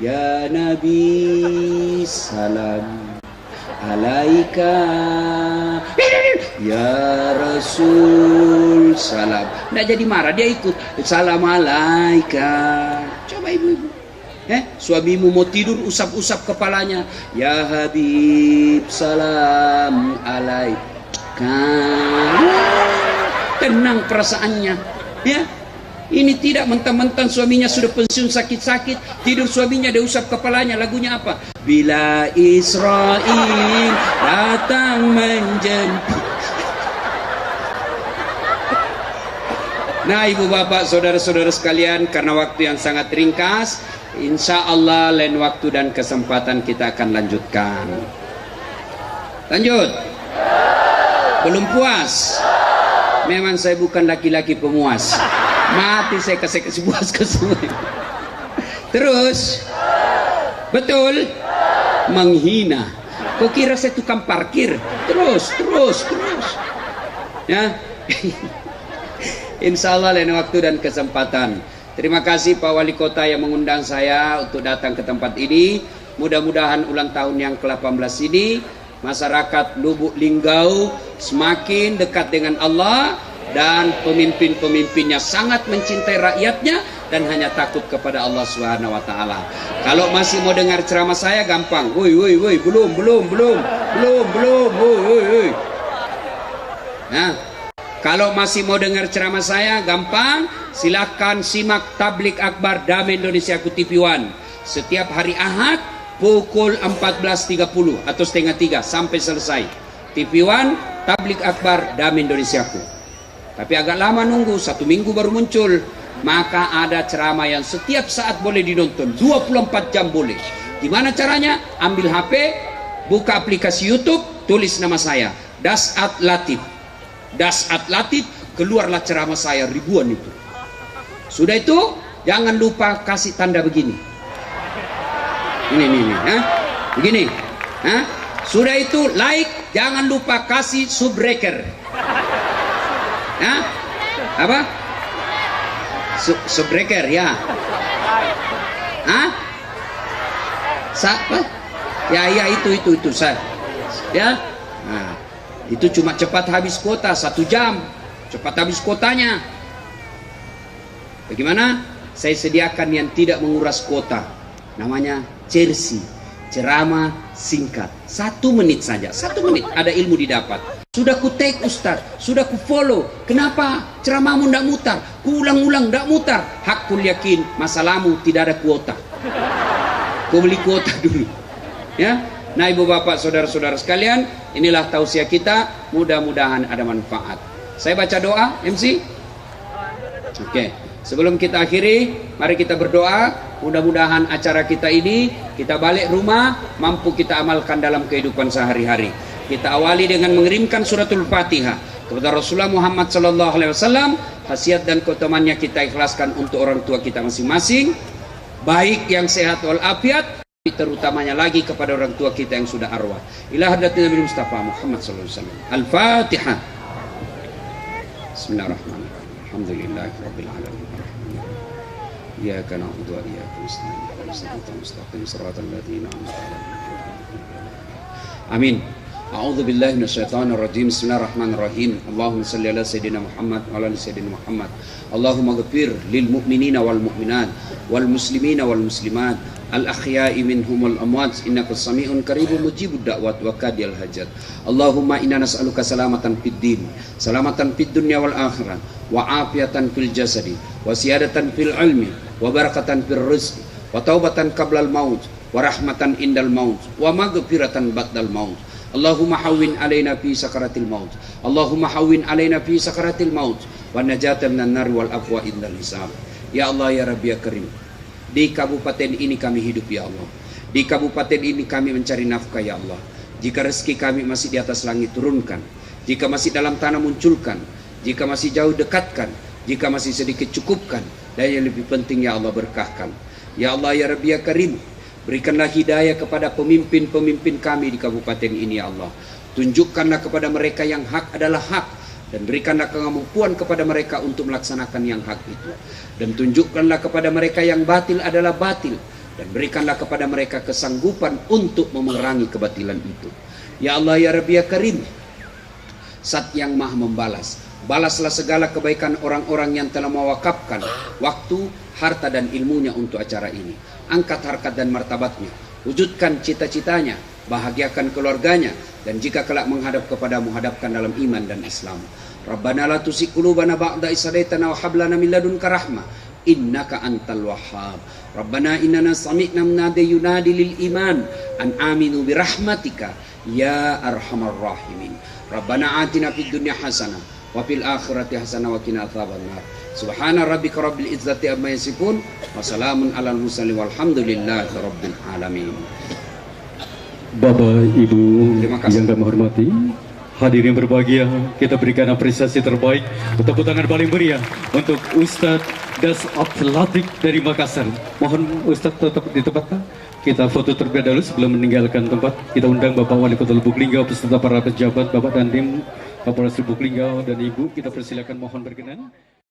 Ya Nabi salam alaika, ya Rasul salam. Nggak jadi marah, dia ikut salam alaika. Coba ibu-ibu, suamimu mau tidur, usap-usap kepalanya, ya Habib salam alaika. Tenang perasaannya. Ya, ini tidak mentang-mentang suaminya sudah pensiun sakit-sakit, tidur suaminya dia usap kepalanya. Lagunya apa? Bila Israel datang menjemput. Nah, ibu bapak, saudara-saudara sekalian, karena waktu yang sangat ringkas, insya Allah lain waktu dan kesempatan kita akan lanjutkan. Lanjut. Belum puas? Memang saya bukan laki-laki pemuas. Mati saya kasih puas ke semua. Terus, betul, menghina. Kau kira saya tukang parkir? Terus. Ya, insya Allah lain waktu dan kesempatan. Terima kasih Pak Wali Kota yang mengundang saya untuk datang ke tempat ini. Mudah-mudahan ulang tahun yang ke-18 ini masyarakat Lubuk Linggau semakin dekat dengan Allah dan pemimpin-pemimpinnya sangat mencintai rakyatnya dan hanya takut kepada Allah Subhanahu wa taala. Kalau masih mau dengar ceramah saya gampang. Woi, belum. Woi. Nah, kalau masih mau dengar ceramah saya gampang, silahkan simak tablik akbar Damai Indonesia ku TV One setiap hari Ahad pukul 14.30 atau setengah 3 sampai selesai. TV One tablik akbar Damai Indonesiaku. Tapi agak lama nunggu, 1 minggu baru muncul. Maka ada ceramah yang setiap saat boleh dinonton, 24 jam boleh. Gimana caranya? Ambil HP, buka aplikasi YouTube, tulis nama saya, Dasat Latif. Dasat Latif, keluarlah ceramah saya ribuan itu. Sudah itu, jangan lupa kasih tanda begini. Ini, begini. Sudah itu like, jangan lupa kasih subbreaker. Apa? Subbreaker ya. Apa? Ya itu saya. Ya. Nah, itu cuma cepat habis kuota 1 jam. Cepat habis kuotanya. Bagaimana? Saya sediakan yang tidak menguras kuota. Namanya Cersi, ceramah singkat 1 menit saja, 1 menit ada ilmu didapat. Sudah ku tag Ustaz, sudah ku follow. Kenapa ceramahmu ndak mutar? Ku ulang-ulang ndak mutar. Hakul yakin masalahmu tidak ada kuota. Ku beli kuota dulu. Ya. Nah, ibu bapak, saudara-saudara sekalian, inilah tausiah kita. Mudah-mudahan ada manfaat. Saya baca doa, MC. Oke. Sebelum kita akhiri, mari kita berdoa. Mudah-mudahan acara kita ini, kita balik rumah, mampu kita amalkan dalam kehidupan sehari-hari. Kita awali dengan mengirimkan suratul Fatihah kepada Rasulullah Muhammad SAW. Khasiat dan keutamaannya kita ikhlaskan untuk orang tua kita masing-masing, baik yang sehat walafiat, terutamanya lagi kepada orang tua kita yang sudah arwah. Ila hadratin Nabi Mustafa Muhammad SAW. Al-Fatihah. Bismillahirrahmanirrahim. Alhamdulillahirabbil alamin. Iyyaka na'budu wa iyyaka nasta'in. Ihdinas mustaqim shiratal ladzina an'amta 'alaihim. Amin. A'udzu billahi minasyaitonir rajim. Bismillahirrahmanirrahim. Allahumma shalli ala sayidina Muhammad wa ala ali sayidina Muhammad. Allahumma ighfir lil mu'minina wal mu'minat wal muslimina wal muslimat al ahya'i minhum wal amwat innaka sami'un qaribun mujibud da'wat wa qadiyal hajat. Allahumma inna nas'aluka salamatan fid din, salamatan fid dunya wal akhirah, wa afiatan fil jasadi, wa siyadatan fil ilmi, wa barakatan fir rizq, wa taubatan qablal maut, wa rahmatan indal maut, wa maghfiratan ba'dal maut. Allahumma hawwin alaina fi sakaratil maut, Allahumma hawwin alaina fi sakaratil maut, wa najatan minan nar wal afwa indal hisab. Ya Allah ya Rabbi ya Karim, di kabupaten ini kami hidup ya Allah, di kabupaten ini kami mencari nafkah ya Allah. Jika rezeki kami masih di atas langit, turunkan. Jika masih dalam tanah, munculkan. Jika masih jauh, dekatkan. Jika masih sedikit, cukupkan. Dan yang lebih penting ya Allah, berkahkan. Ya Allah ya Rabbi ya Karim, berikanlah hidayah kepada pemimpin-pemimpin kami di kabupaten ini ya Allah. Tunjukkanlah kepada mereka yang hak adalah hak, dan berikanlah kemampuan kepada mereka untuk melaksanakan yang hak itu. Dan tunjukkanlah kepada mereka yang batil adalah batil, dan berikanlah kepada mereka kesanggupan untuk memerangi kebatilan itu. Ya Allah ya Rabbi ya Karim, Zat yang Maha membalas, balaslah segala kebaikan orang-orang yang telah mewakafkan waktu, harta dan ilmunya untuk acara ini. Angkat harkat dan martabatnya, wujudkan cita-citanya, bahagiakan keluarganya, dan jika kelak menghadap kepadamu, hadapkan dalam iman dan Islam. Rabbana la tuzigh qulubana ba'da idh hadaitana wa hab lana min ladunka rahmah innaka antal wahhab. Rabbana innana sami'na munadiyan yunadi lil iman an aminu bi rahmatika ya arhamar rahimin. Rabbana atina fid dunya hasanah wa fil akhirati hasanah wa qina adzabannar. Subhana rabbika rabbil izzati amma yasifun wa salamun alal mursalin walhamdulillahi rabbil alamin. Bapak Ibu Terima kasih. yang kami hormati, hadirin berbahagia, kita berikan apresiasi terbaik, tepuk tangan paling meriah untuk Ustadz Das Abdul Latif dari Makassar. Mohon Ustadz tetap di tempatnya. Kita foto terlebih dahulu sebelum meninggalkan tempat. Kita undang Bapak Wali Kota Lubuk Linggau beserta para pejabat, Bapak dan tim Kapolres Lubuk Linggau dan Ibu. Kita persilakan, mohon berkenan.